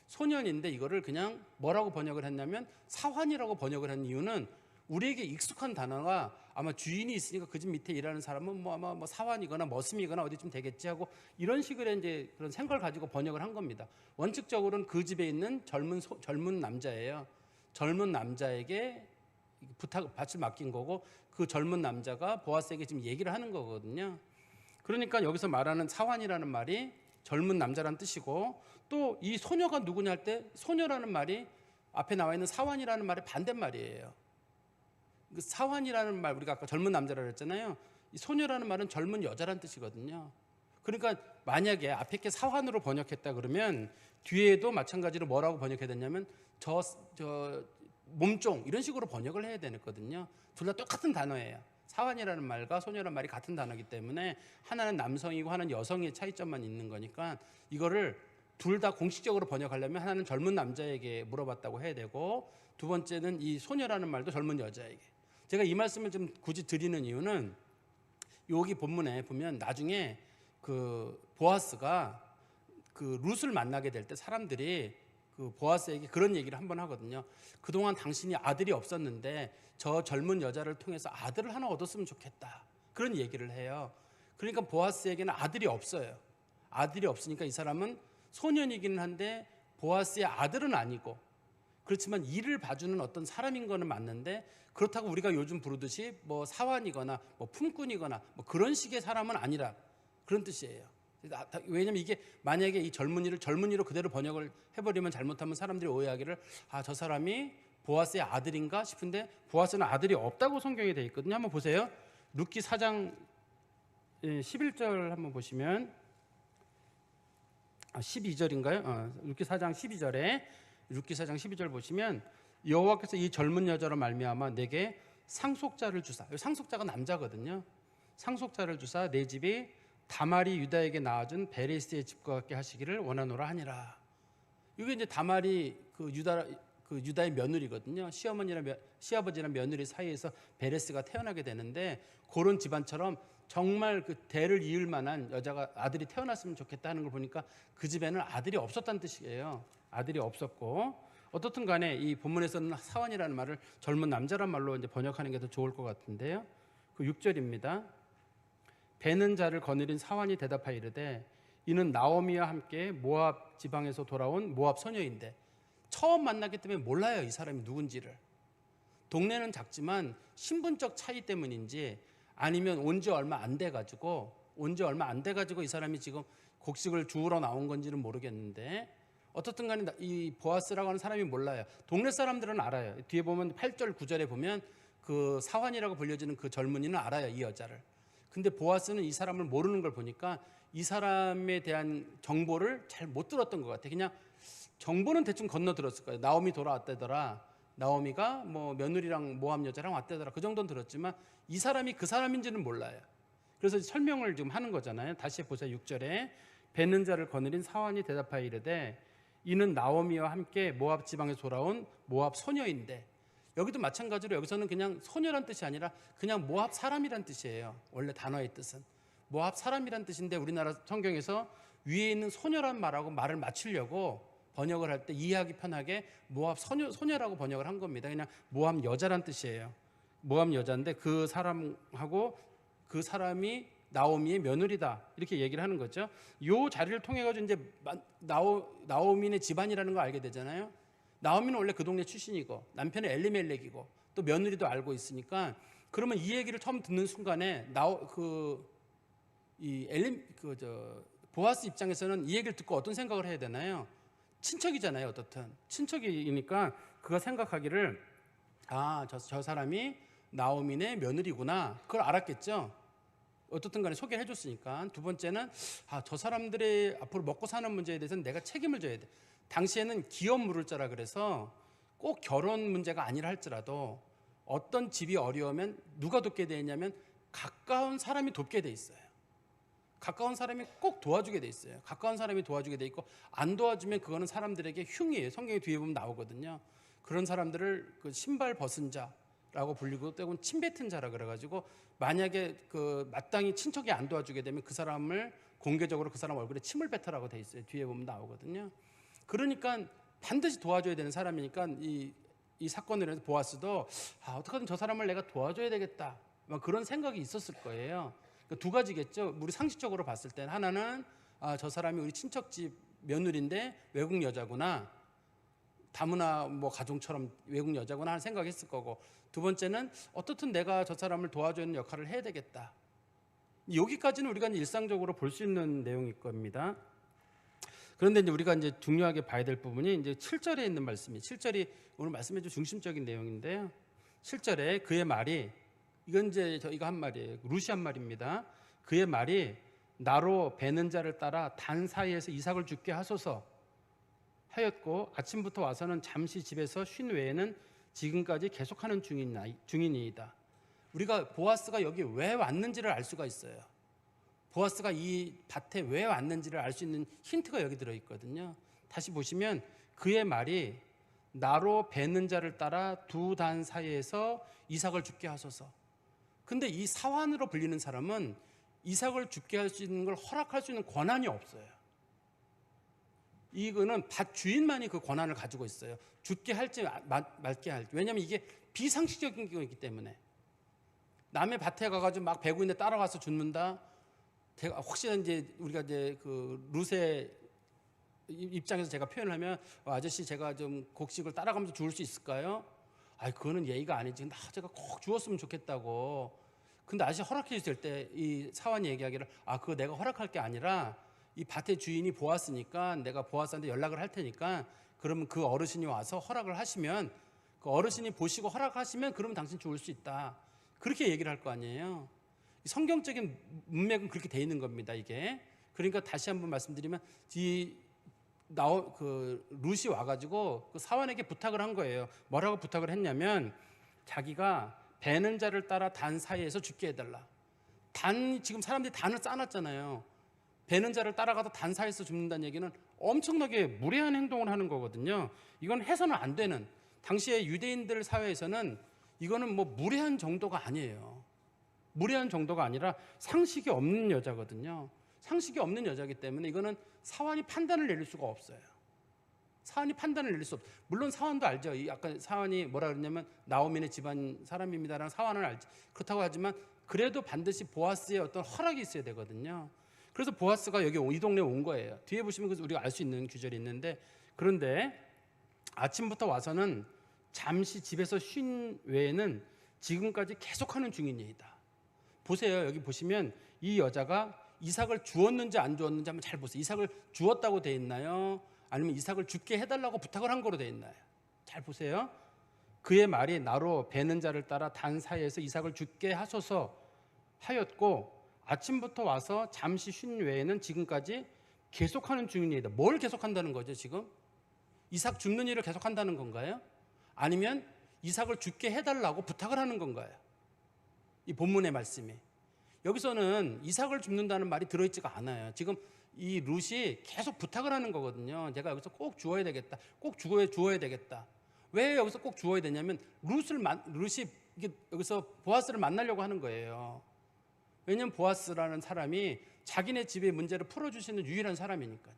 소년인데 이거를 그냥 뭐라고 번역을 했냐면 사환이라고 번역을 한 이유는 우리에게 익숙한 단어가 아마 주인이 있으니까 그 집 밑에 일하는 사람은 뭐 아마 뭐 사환이거나 머슴이거나 어디쯤 되겠지 하고 이런 식으로 이제 그런 생각을 가지고 번역을 한 겁니다. 원칙적으로는 그 집에 있는 젊은 남자예요. 젊은 남자에게 밭을 맡긴 거고 그 젊은 남자가 보아스에게 지금 얘기를 하는 거거든요. 그러니까 여기서 말하는 사환이라는 말이 젊은 남자란 뜻이고 또 이 소녀가 누구냐 할 때 소녀라는 말이 앞에 나와 있는 사환이라는 말의 반대말이에요. 그 사환이라는 말 우리가 아까 젊은 남자라고 했잖아요. 이 소녀라는 말은 젊은 여자란 뜻이거든요. 그러니까 만약에 앞에 게 사환으로 번역했다 그러면 뒤에도 마찬가지로 뭐라고 번역해야 되냐면 저 몸종 이런 식으로 번역을 해야 되거든요. 둘 다 똑같은 단어예요. 사환이라는 말과 소녀라는 말이 같은 단어이기 때문에 하나는 남성이고 하나는 여성의 차이점만 있는 거니까 이거를 둘 다 공식적으로 번역하려면 하나는 젊은 남자에게 물어봤다고 해야 되고 두 번째는 이 소녀라는 말도 젊은 여자에게. 제가 이 말씀을 좀 굳이 드리는 이유는 여기 본문에 보면 나중에 그 보아스가 그 룻을 만나게 될 때 사람들이 그 보아스에게 그런 얘기를 한번 하거든요. 그동안 당신이 아들이 없었는데 저 젊은 여자를 통해서 아들을 하나 얻었으면 좋겠다. 그런 얘기를 해요. 그러니까 보아스에게는 아들이 없어요. 아들이 없으니까 이 사람은 소년이기는 한데 보아스의 아들은 아니고 그렇지만 일을 봐주는 어떤 사람인 거는 맞는데 그렇다고 우리가 요즘 부르듯이 뭐 사환이거나 뭐 품꾼이거나 뭐 그런 식의 사람은 아니라 그런 뜻이에요. 왜냐면 이게 만약에 이 젊은이를 젊은이로 그대로 번역을 해버리면 잘못하면 사람들이 오해하기를 저 사람이 보아스의 아들인가 싶은데 보아스는 아들이 없다고 성경에 되어 있거든요. 한번 보세요. 룻기 4장 11절 한번 보시면 12절인가요? 룻기 4장 12절에 룻기 4장 12절 보시면 여호와께서 이 젊은 여자로 말미암아 내게 상속자를 주사. 상속자가 남자거든요. 상속자를 주사 내 집이 다말이 유다에게 낳아준 베레스의 집과 같게 하시기를 원하노라 하니라. 이게 이제 다말이 그 유다의 며느리거든요. 시아버지랑 며느리 사이에서 베레스가 태어나게 되는데 그런 집안처럼 정말 그 대를 이을 만한 여자가 아들이 태어났으면 좋겠다는 걸 보니까 그 집에는 아들이 없었다는 뜻이에요. 아들이 없었고 어떻든 간에 이 본문에서는 사환이라는 말을 젊은 남자란 말로 이제 번역하는 게 더 좋을 것 같은데요. 그 6절입니다. 배는 자를 거느린 사환이 대답하여 이르되 이는 나오미와 함께 모압 지방에서 돌아온 모압 소녀인데 처음 만났기 때문에 몰라요. 이 사람이 누군지를. 동네는 작지만 신분적 차이 때문인지 아니면 온 지 얼마 안 돼가지고 이 사람이 지금 곡식을 주우러 나온 건지는 모르겠는데 어떻든 간에 이 보아스라고 하는 사람이 몰라요. 동네 사람들은 알아요. 뒤에 보면 8절 9절에 보면 그 사환이라고 불려지는 그 젊은이는 알아요. 이 여자를. 근데 보아스는 이 사람을 모르는 걸 보니까 이 사람에 대한 정보를 잘 못 들었던 것 같아요. 그냥 정보는 대충 건너 들었을 거예요. 나오미 돌아왔다더라. 나오미가 뭐 며느리랑 모함 여자랑 왔다더라. 그 정도는 들었지만 이 사람이 그 사람인지는 몰라요. 그래서 설명을 지금 하는 거잖아요. 다시 보세요. 6절에 뱉는 자를 거느린 사환이 대답하여 이르되 이는 나오미와 함께 모압 지방에서 돌아온 모압 소녀인데 여기도 마찬가지로 여기서는 그냥 소녀란 뜻이 아니라 그냥 모압 사람이란 뜻이에요. 원래 단어의 뜻은 모압 사람이란 뜻인데 우리나라 성경에서 위에 있는 소녀란 말하고 말을 맞추려고 번역을 할 때 이해하기 편하게 모압 소녀라고 번역을 한 겁니다. 그냥 모압 여자란 뜻이에요. 모압 여자인데 그 사람하고 그 사람이 나오미의 며느리다 이렇게 얘기를 하는 거죠. 요 자리를 통해 가지고 이제 나오미의 집안이라는 걸 알게 되잖아요. 나오미는 원래 그 동네 출신이고 남편은 엘리멜렉이고 또 며느리도 알고 있으니까 그러면 이 얘기를 처음 듣는 순간에 보아스 입장에서는 이 얘기를 듣고 어떤 생각을 해야 되나요? 친척이잖아요. 어떻든 친척이니까 그가 생각하기를 저 사람이 나오미네 며느리구나 그걸 알았겠죠. 어떻든 간에 소개를 해줬으니까. 두 번째는 저 사람들의 앞으로 먹고 사는 문제에 대해서는 내가 책임을 져야 돼. 당시에는 기업 물을 자라 그래서 꼭 결혼 문제가 아니라 할지라도 어떤 집이 어려우면 누가 돕게 되냐면 가까운 사람이 돕게 돼 있어요. 가까운 사람이 꼭 도와주게 돼 있어요. 가까운 사람이 도와주게 돼 있고 안 도와주면 그거는 사람들에게 흉이에요. 성경에 뒤에 보면 나오거든요. 그런 사람들을 그 신발 벗은 자라고 불리고 때로는 침 뱉은 자라 그래가지고 만약에 그 마땅히 친척이 안 도와주게 되면 그 사람을 공개적으로 그 사람 얼굴에 침을 뱉으라고 돼 있어요. 뒤에 보면 나오거든요. 그러니까 반드시 도와줘야 되는 사람이니까 이 사건을 해서 보아스도 어떻게든 저 사람을 내가 도와줘야 되겠다 막 그런 생각이 있었을 거예요. 두 가지겠죠. 우리 상식적으로 봤을 때 하나는 저 사람이 우리 친척집 며느리인데 외국 여자구나. 다문화 뭐 가정처럼 외국 여자구나 하는 생각했을 거고 두 번째는 어떻든 내가 저 사람을 도와주는 역할을 해야 되겠다. 여기까지는 우리가 일상적으로 볼 수 있는 내용일 겁니다. 그런데 이제 우리가 이제 중요하게 봐야 될 부분이 이제 7절에 있는 말씀이 7절이 오늘 말씀해 준 중심적인 내용인데요. 7절에 그의 말이 이건 이제 저희가 한 말이에요. 루시 한 말입니다. 그의 말이 나로 베는 자를 따라 단 사이에서 이삭을 죽게 하소서 하였고 아침부터 와서는 잠시 집에서 쉰 외에는 지금까지 계속하는 중이니이다. 우리가 보아스가 여기 왜 왔는지를 알 수가 있어요. 보아스가 이 밭에 왜 왔는지를 알 수 있는 힌트가 여기 들어있거든요. 다시 보시면 그의 말이 나로 베는 자를 따라 두 단 사이에서 이삭을 죽게 하소서. 근데 이 사환으로 불리는 사람은 이삭을 죽게 할 수 있는 걸 허락할 수 있는 권한이 없어요. 이거는 밭 주인만이 그 권한을 가지고 있어요. 죽게 할지 말게 할지. 왜냐하면 이게 비상식적인 경우이기 때문에 남의 밭에 가가지고 막 베고 있는데 따라가서 죽는다. 혹시나 이제 우리가 이제 그 룻의 입장에서 제가 표현을 하면 아저씨 제가 좀 곡식을 따라가면서 죽을 수 있을까요? 그거는 예의가 아니지. 제가 꼭 죽었으면 좋겠다고. 근데 아저씨 허락해 주실 때 이 사환이 얘기하기를 그거 내가 허락할 게 아니라 이 밭의 주인이 보았으니까 내가 보아스한테 연락을 할 테니까 그러면 그 어르신이 와서 허락을 하시면 그 어르신이 보시고 허락하시면 그러면 당신 죽을 수 있다. 그렇게 얘기를 할 거 아니에요. 성경적인 문맥은 그렇게 돼 있는 겁니다. 이게. 그러니까 다시 한번 말씀드리면 룻이 와가지고 그 사환에게 부탁을 한 거예요. 뭐라고 부탁을 했냐면 자기가 베는 자를 따라 단 사이에서 죽게 해달라. 지금 사람들이 단을 쌓아놨잖아요. 베는 자를 따라가서 단 사이에서 죽는다는 얘기는 엄청나게 무례한 행동을 하는 거거든요. 이건 해서는 안 되는, 당시에 유대인들 사회에서는 이거는 뭐 무례한 정도가 아니에요. 무례한 정도가 아니라 상식이 없는 여자거든요. 상식이 없는 여자이기 때문에 이거는 사환이 판단을 내릴 수가 없어요. 사환이 판단을 내릴 수 없어요. 물론 사환도 알죠. 아까 사환이 뭐라 그랬냐면 나오미네 집안 사람입니다라는 사환은 알죠. 그렇다고 하지만 그래도 반드시 보아스의 어떤 허락이 있어야 되거든요. 그래서 보아스가 여기 이 동네에 온 거예요. 뒤에 보시면 우리가 알 수 있는 구절이 있는데, 그런데 아침부터 와서는 잠시 집에서 쉰 외에는 지금까지 계속하는 중이니이다. 보세요. 여기 보시면 이 여자가 이삭을 주었는지 안 주었는지 한번 잘 보세요. 이삭을 주었다고 돼 있나요? 아니면 이삭을 죽게 해달라고 부탁을 한 거로 돼 있나요? 잘 보세요. 그의 말이 나로 베는 자를 따라 단 사이에서 이삭을 죽게 하소서 하였고 아침부터 와서 잠시 쉰 외에는 지금까지 계속하는 중이니이다. 뭘 계속한다는 거죠 지금? 이삭 죽는 일을 계속한다는 건가요? 아니면 이삭을 죽게 해달라고 부탁을 하는 건가요? 이 본문의 말씀이. 여기서는 이삭을 죽는다는 말이 들어있지가 않아요. 지금 이 룻이 계속 부탁을 하는 거거든요. 제가 여기서 꼭 주어야 되겠다. 꼭 주어야 되겠다. 왜 여기서 꼭 주어야 되냐면 룻이 여기서 보아스를 만나려고 하는 거예요. 왜냐하면 보아스라는 사람이 자기네 집의 문제를 풀어주시는 유일한 사람이니까요.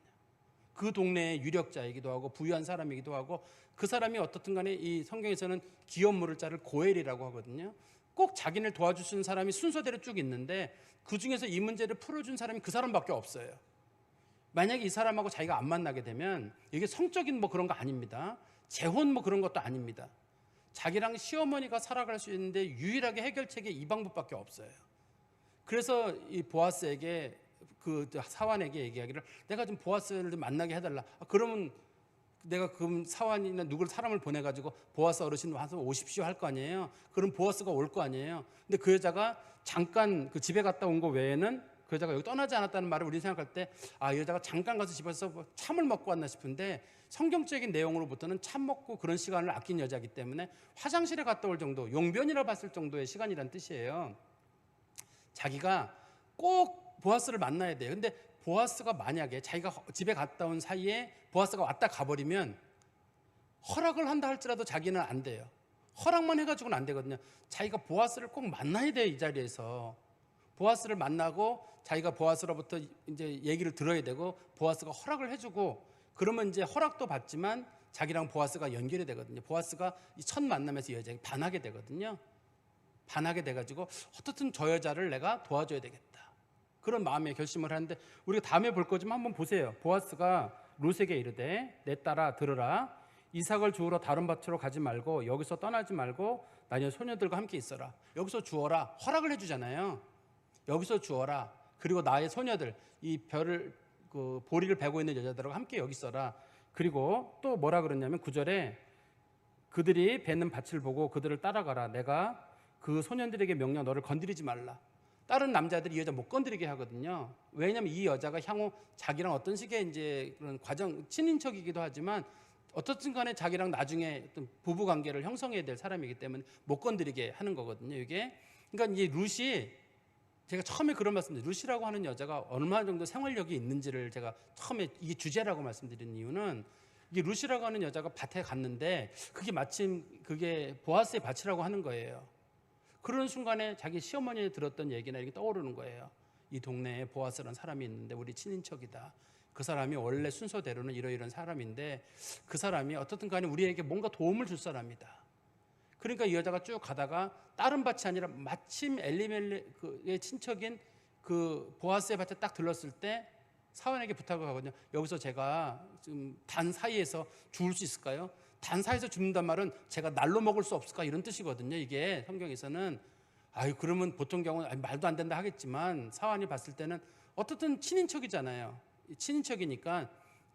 그 동네의 유력자이기도 하고 부유한 사람이기도 하고, 그 사람이 어떻든 간에 이 성경에서는 기업 물을 자를 고엘이라고 하거든요. 꼭 자기를 도와주시는 사람이 순서대로 쭉 있는데 그 중에서 이 문제를 풀어준 사람이 그 사람밖에 없어요. 만약에 이 사람하고 자기가 안 만나게 되면 이게 성적인 뭐 그런 거 아닙니다. 재혼 뭐 그런 것도 아닙니다. 자기랑 시어머니가 살아갈 수 있는데 유일하게 해결책이 이 방법밖에 없어요. 그래서 이 보아스에게 그 사환에게 얘기하기를 내가 좀 보아스를 좀 만나게 해달라. 그러면 내가 그 사환이나 누굴 사람을 보내가지고 보아스 어르신 와서 오십시오 할 거 아니에요. 그럼 보아스가 올 거 아니에요. 근데 그 여자가 잠깐 그 집에 갔다 온 거 외에는 그 여자가 여기 떠나지 않았다는 말을 우리 생각할 때 이 여자가 잠깐 가서 집에서 뭐 참을 먹고 왔나 싶은데, 성경적인 내용으로부터는 참 먹고 그런 시간을 아낀 여자이기 때문에 화장실에 갔다 올 정도, 용변이라 봤을 정도의 시간이란 뜻이에요. 자기가 꼭 보아스를 만나야 돼요. 근데 보아스가 만약에 자기가 집에 갔다 온 사이에 보아스가 왔다 가버리면 허락을 한다 할지라도 자기는 안 돼요. 허락만 해가지고는 안 되거든요. 자기가 보아스를 꼭 만나야 돼요. 이 자리에서 보아스를 만나고 자기가 보아스로부터 이제 얘기를 들어야 되고, 보아스가 허락을 해주고, 그러면 이제 허락도 받지만 자기랑 보아스가 연결이 되거든요. 보아스가 이 첫 만남에서 이 여자에게 반하게 되거든요. 반하게 돼가지고 어떻든 저 여자를 내가 도와줘야 되겠다, 그런 마음의 결심을 하는데, 우리가 다음에 볼 거지만 한번 보세요. 보아스가 룻에게 이르되 내 딸아 들으라. 이삭을 주우러 다른 밭으로 가지 말고 여기서 떠나지 말고 나의 소녀들과 함께 있어라. 여기서 주어라. 허락을 해주잖아요. 여기서 주어라. 그리고 나의 소녀들, 이 보리를 베고 있는 여자들과 함께 여기 있어라. 그리고 또 뭐라 그러냐면 9절에 그들이 베는 밭을 보고 그들을 따라가라. 내가 그 소년들에게 명령 너를 건드리지 말라. 다른 남자들이 이 여자 못 건드리게 하거든요. 왜냐하면 이 여자가 향후 자기랑 어떤 식의 이제 그런 과정, 친인척이기도 하지만 어떻든 간에 자기랑 나중에 어떤 부부 관계를 형성해야 될 사람이기 때문에 못 건드리게 하는 거거든요. 이게 그러니까 이 룻이, 제가 처음에 그런 말씀드렸는데 룻이라고 하는 여자가 얼마 정도 생활력이 있는지를 제가 처음에 이게 주제라고 말씀드린 이유는, 이게 룻이라고 하는 여자가 밭에 갔는데 그게 마침 그게 보아스의 밭이라고 하는 거예요. 그런 순간에 자기 시어머니에 들었던 얘기나 이렇게 떠오르는 거예요. 이 동네에 보아스라는 사람이 있는데 우리 친인척이다. 그 사람이 원래 순서대로는 이러이러한 사람인데 그 사람이 어떻든 간에 우리에게 뭔가 도움을 줄 사람이다. 그러니까 이 여자가 쭉 가다가 다른 밭이 아니라 마침 엘리멜렉의 친척인 그 보아스의 밭에 딱 들렀을 때 사원에게 부탁을 하거든요. 여기서 제가 지금 단 사이에서 죽을 수 있을까요? 단 사이에서 죽는단 말은 제가 날로 먹을 수 없을까, 이런 뜻이거든요. 이게 성경에서는. 그러면 보통 경우는 말도 안 된다 하겠지만 사환이 봤을 때는 어떻든 친인척이잖아요. 친인척이니까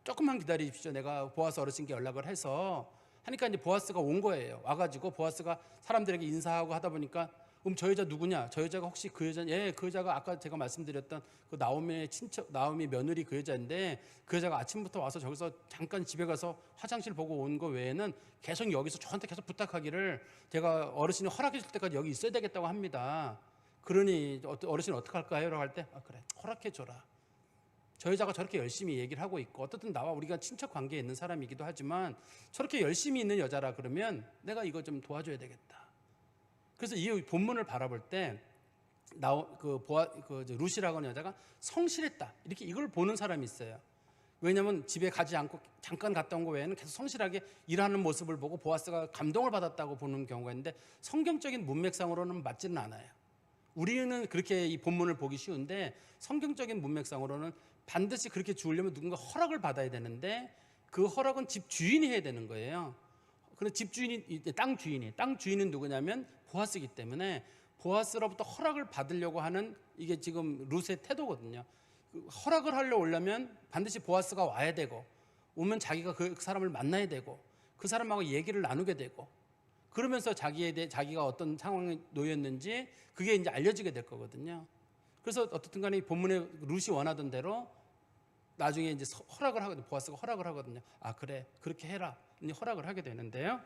조금만 기다리십시오. 내가 보아스 어르신께 연락을 해서 하니까 이제 보아스가 온 거예요. 와가지고 보아스가 사람들에게 인사하고 하다 보니까 저 여자 누구냐? 저 여자가 혹시 그 여자? 예, 그 여자가 아까 제가 말씀드렸던 그 나오미의 친척, 나오미 며느리 그 여자인데 그 여자가 아침부터 와서 저기서 잠깐 집에 가서 화장실 보고 온 거 외에는 계속 여기서 저한테 계속 부탁하기를 제가 어르신이 허락해 줄 때까지 여기 있어야 되겠다고 합니다. 그러니 어르신 어떡할까요? 라고 할 때 그래 허락해 줘라. 저 여자가 저렇게 열심히 얘기를 하고 있고 어떻든 나와 우리가 친척 관계에 있는 사람이기도 하지만 저렇게 열심히 있는 여자라 그러면 내가 이거 좀 도와줘야 되겠다. 그래서 이 본문을 바라볼 때 루시라고 하는 여자가 성실했다 이렇게 이걸 보는 사람이 있어요. 왜냐하면 집에 가지 않고 잠깐 갔다 온 거 외에는 계속 성실하게 일하는 모습을 보고 보아스가 감동을 받았다고 보는 경우가 있는데 성경적인 문맥상으로는 맞지는 않아요. 우리는 그렇게 이 본문을 보기 쉬운데 성경적인 문맥상으로는 반드시 그렇게 주우려면 누군가 허락을 받아야 되는데 그 허락은 집 주인이 해야 되는 거예요. 그런데 집 주인이 땅 주인은 누구냐면 보아스이기 때문에 보아스로부터 허락을 받으려고 하는 이게 지금 룻의 태도거든요. 허락을 하려 오려면 반드시 보아스가 와야 되고 오면 자기가 그 사람을 만나야 되고 그 사람하고 얘기를 나누게 되고 그러면서 자기가 어떤 상황에 놓였는지 그게 이제 알려지게 될 거거든요. 그래서 어떻든 간에 본문에 룻이 원하던 대로 나중에 이제 허락을 하거든요. 보아스가 허락을 하거든요. 아 그래 그렇게 해라. 허락을 하게 되는데요.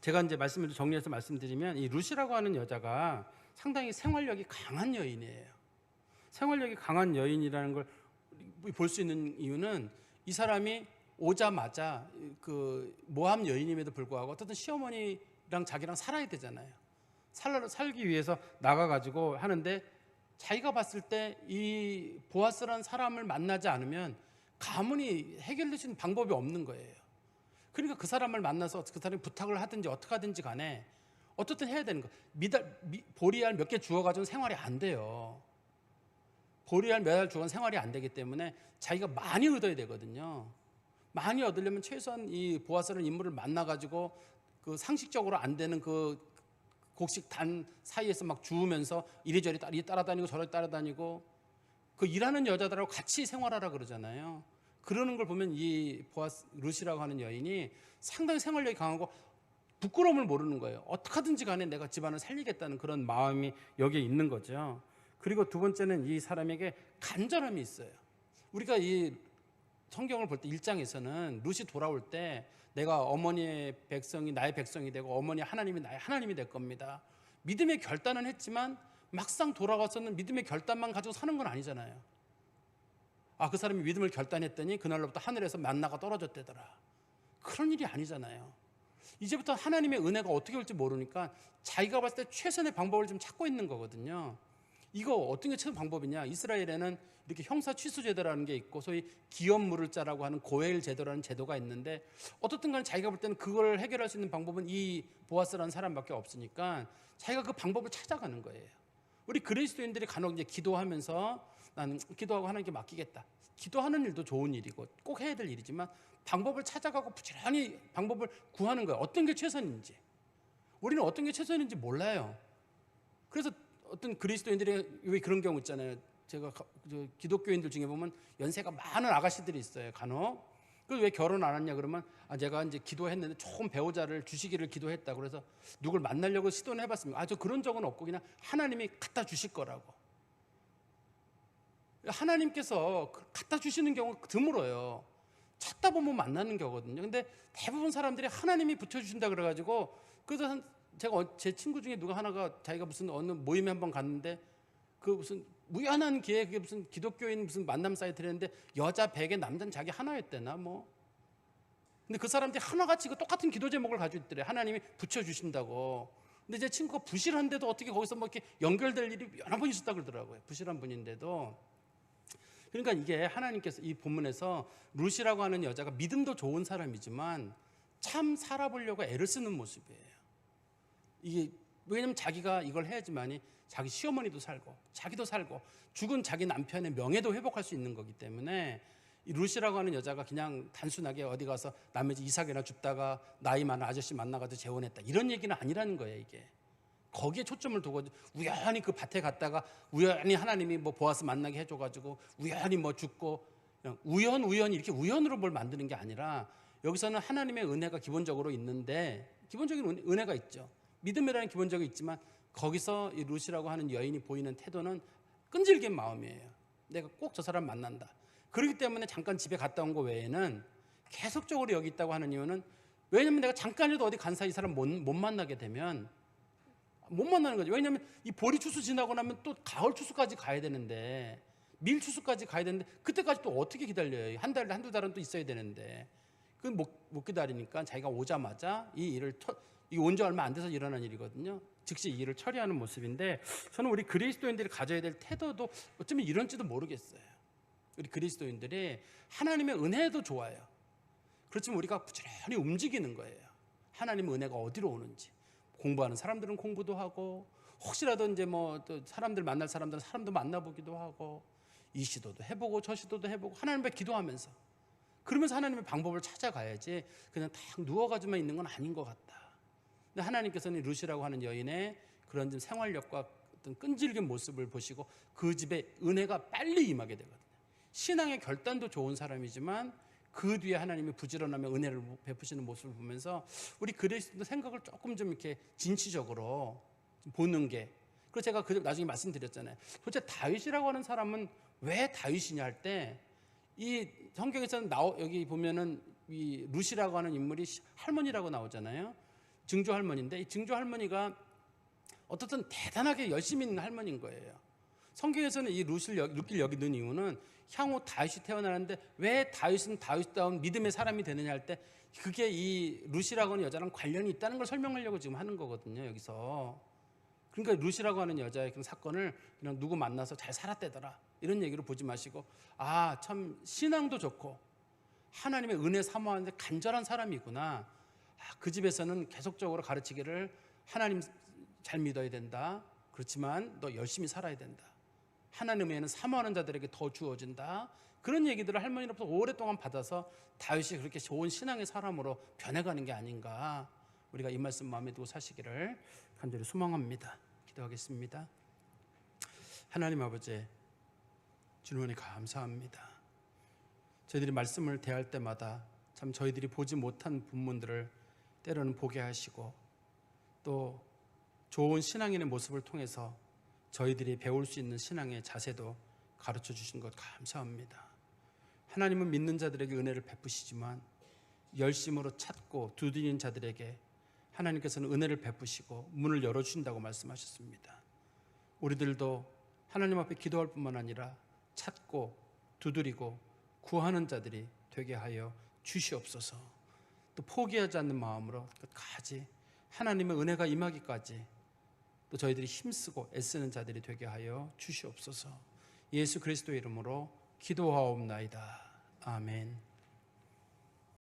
제가 이제 말씀을 정리해서 말씀드리면 이 룻이라고 하는 여자가 상당히 생활력이 강한 여인이에요. 생활력이 강한 여인이라는 걸 볼 수 있는 이유는 이 사람이 오자마자 그 모함 여인임에도 불구하고 어쨌든 시어머니랑 자기랑 살아야 되잖아요. 살기 위해서 나가가지고 하는데 자기가 봤을 때 이 보아스라는 사람을 만나지 않으면 가문이 해결될 수 있는 방법이 없는 거예요. 그러니까 그 사람을 만나서 그 사람이 부탁을 하든지 어떻게 하든지 간에 어떻든 해야 되는 거예요. 보리알 몇 개 주워가지고는 생활이 안 돼요. 보리알 몇 알 주워는 생활이 안 되기 때문에 자기가 많이 얻어야 되거든요. 많이 얻으려면 최소한 이 보아스라는 인물을 만나가지고 그 상식적으로 안 되는 그 곡식 단 사이에서 막 주우면서 이리저리 따라다니고 저리 따라다니고 그 일하는 여자들하고 같이 생활하라 그러잖아요. 그러는 걸 보면 이 룻이라고 하는 여인이 상당히 생활력이 강하고 부끄러움을 모르는 거예요. 어떻게 하든지 간에 내가 집안을 살리겠다는 그런 마음이 여기에 있는 거죠. 그리고 두 번째는 이 사람에게 간절함이 있어요. 우리가 이 성경을 볼 때 1장에서는 룻이 돌아올 때 내가 어머니의 백성이 나의 백성이 되고 어머니 하나님이 나의 하나님이 될 겁니다. 믿음의 결단은 했지만 막상 돌아가서는 믿음의 결단만 가지고 사는 건 아니잖아요. 그 사람이 믿음을 결단했더니 그날로부터 하늘에서 만나가 떨어졌대더라. 그런 일이 아니잖아요. 이제부터 하나님의 은혜가 어떻게 올지 모르니까 자기가 봤을 때 최선의 방법을 좀 찾고 있는 거거든요. 이거 어떤 게 최선 방법이냐? 이스라엘에는 이렇게 형사 취소 제도라는 게 있고 소위 기업 물을 자라고 하는 고엘 제도라는 제도가 있는데 어떻든 간에 자기가 볼 때는 그걸 해결할 수 있는 방법은 이 보아스라는 사람밖에 없으니까 자기가 그 방법을 찾아가는 거예요. 우리 그리스도인들이 간혹 이제 기도하면서 나는 기도하고 하나님께 맡기겠다. 기도하는 일도 좋은 일이고 꼭 해야 될 일이지만 방법을 찾아가고 부지런히 방법을 구하는 거예요. 어떤 게 최선인지. 우리는 어떤 게 최선인지 몰라요. 그래서 어떤 그리스도인들이 왜 그런 경우 있잖아요. 제가 기독교인들 중에 보면 연세가 많은 아가씨들이 있어요. 간혹. 그래서 왜 결혼 안 했냐 그러면 제가 이제 기도했는데 좋은 배우자를 주시기를 기도했다. 그래서 누굴 만나려고 시도는 해봤습니다. 저 그런 적은 없고 그냥 하나님이 갖다 주실 거라고. 하나님께서 갖다 주시는 경우가 드물어요. 찾다 보면 만나는 거거든요. 근데 대부분 사람들이 하나님이 붙여주신다 그래가지고 그래서 제가 제 친구 중에 누가 하나가 자기가 무슨 어느 모임에 한번 갔는데 그 무슨 무연한 기회에 그게 무슨 기독교인 무슨 만남 사이트를 했는데 여자 100에 남자는 자기 하나였대나 뭐. 근데 그 사람들이 하나같이 그 똑같은 기도 제목을 가지고 있더래. 하나님이 붙여주신다고. 근데 제 친구가 부실한데도 어떻게 거기서 뭐 이렇게 연결될 일이 여러 번 있었다 그러더라고요. 부실한 분인데도. 그러니까 이게 하나님께서 이 본문에서 룻이라고 하는 여자가 믿음도 좋은 사람이지만 참 살아보려고 애를 쓰는 모습이에요. 이게 왜냐면 자기가 이걸 해야지만이 자기 시어머니도 살고 자기도 살고 죽은 자기 남편의 명예도 회복할 수 있는 거기 때문에 이 룻이라고 하는 여자가 그냥 단순하게 어디 가서 남의 집 이삭이나 줍다가 나이 많은 아저씨 만나가지고 재혼했다 이런 얘기는 아니라는 거예요. 이게 거기에 초점을 두고 우연히 그 밭에 갔다가 우연히 하나님이 뭐 보아스 만나게 해줘가지고 우연히 뭐 죽고 우연히 이렇게 우연으로 뭘 만드는 게 아니라 여기서는 하나님의 은혜가 기본적으로 있는데, 기본적인 은혜가 있죠. 믿음이라는 기본적이 있지만 거기서 이 룻이라고 하는 여인이 보이는 태도는 끈질긴 마음이에요. 내가 꼭 저 사람 만난다. 그렇기 때문에 잠깐 집에 갔다 온 거 외에는 계속적으로 여기 있다고 하는 이유는, 왜냐면 내가 잠깐이라도 어디 간 사이 이 사람 못 만나게 되면 못 만나는 거죠. 왜냐면 이 보리 추수 지나고 나면 또 가을 추수까지 가야 되는데, 밀 추수까지 가야 되는데, 그때까지 또 어떻게 기다려요? 한 달, 한두 달은 또 있어야 되는데, 그건 못 기다리니까 자기가 오자마자 이 일을, 이게 온 지 얼마 안 돼서 일어난 일이거든요. 즉시 이 일을 처리하는 모습인데, 저는 우리 그리스도인들이 가져야 될 태도도 어쩌면 이런지도 모르겠어요. 우리 그리스도인들이 하나님의 은혜도 좋아요. 그렇지만 우리가 부지런히 움직이는 거예요. 하나님의 은혜가 어디로 오는지. 공부하는 사람들은 공부도 하고, 혹시라도 이제 뭐 또 사람들 만날 사람들은 사람도 만나보기도 하고, 이 시도도 해보고 저 시도도 해보고 하나님 앞에 기도하면서, 그러면서 하나님의 방법을 찾아가야지 그냥 딱 누워가지고만 있는 건 아닌 것 같다. 근데 하나님께서는 룻이라고 하는 여인의 그런 좀 생활력과 어떤 끈질긴 모습을 보시고 그 집에 은혜가 빨리 임하게 되거든요. 신앙의 결단도 좋은 사람이지만 그 뒤에 하나님이 부지런하며 은혜를 베푸시는 모습을 보면서 우리 그리스도 생각을 조금 좀 이렇게 진취적으로 보는 게, 그래서 제가 나중에 말씀드렸잖아요. 도대체 다윗이라고 하는 사람은 왜 다윗이냐 할 때, 이 성경에서는 여기 보면은 이 룻이라고 하는 인물이 할머니라고 나오잖아요. 증조 할머니인데, 이 증조 할머니가 어떻든 대단하게 열심히 있는 할머니인 거예요. 성경에서는 이 룻을 여기 넣은 이유는 향후 다윗이 태어나는데 왜 다윗은 다윗다운 믿음의 사람이 되느냐 할 때, 그게 이 룻이라고 하는 여자랑 관련이 있다는 걸 설명하려고 지금 하는 거거든요, 여기서. 그러니까 룻이라고 하는 여자의 그런 사건을 그냥 누구 만나서 잘 살았대더라 이런 얘기로 보지 마시고, 아, 참 신앙도 좋고 하나님의 은혜 사모하는데 간절한 사람이구나. 그 집에서는 계속적으로 가르치기를 하나님 잘 믿어야 된다. 그렇지만 너 열심히 살아야 된다. 하나님 외에는 사모하는 자들에게 더 주어진다. 그런 얘기들을 할머니로부터 오랫동안 받아서 다윗이 그렇게 좋은 신앙의 사람으로 변해가는 게 아닌가. 우리가 이 말씀 마음에 두고 사시기를 간절히 소망합니다. 기도하겠습니다. 하나님 아버지, 주님께 감사합니다. 저희들이 말씀을 대할 때마다 참 저희들이 보지 못한 부분들을 때로는 보게 하시고, 또 좋은 신앙인의 모습을 통해서 저희들이 배울 수 있는 신앙의 자세도 가르쳐 주신 것 감사합니다. 하나님은 믿는 자들에게 은혜를 베푸시지만 열심으로 찾고 두드리는 자들에게 하나님께서는 은혜를 베푸시고 문을 열어주신다고 말씀하셨습니다. 우리들도 하나님 앞에 기도할 뿐만 아니라 찾고 두드리고 구하는 자들이 되게 하여 주시옵소서. 또 포기하지 않는 마음으로 끝까지 하나님의 은혜가 임하기까지 또 저희들이 힘쓰고 애쓰는 자들이 되게 하여 주시옵소서. 예수 그리스도의 이름으로 기도하옵나이다. 아멘.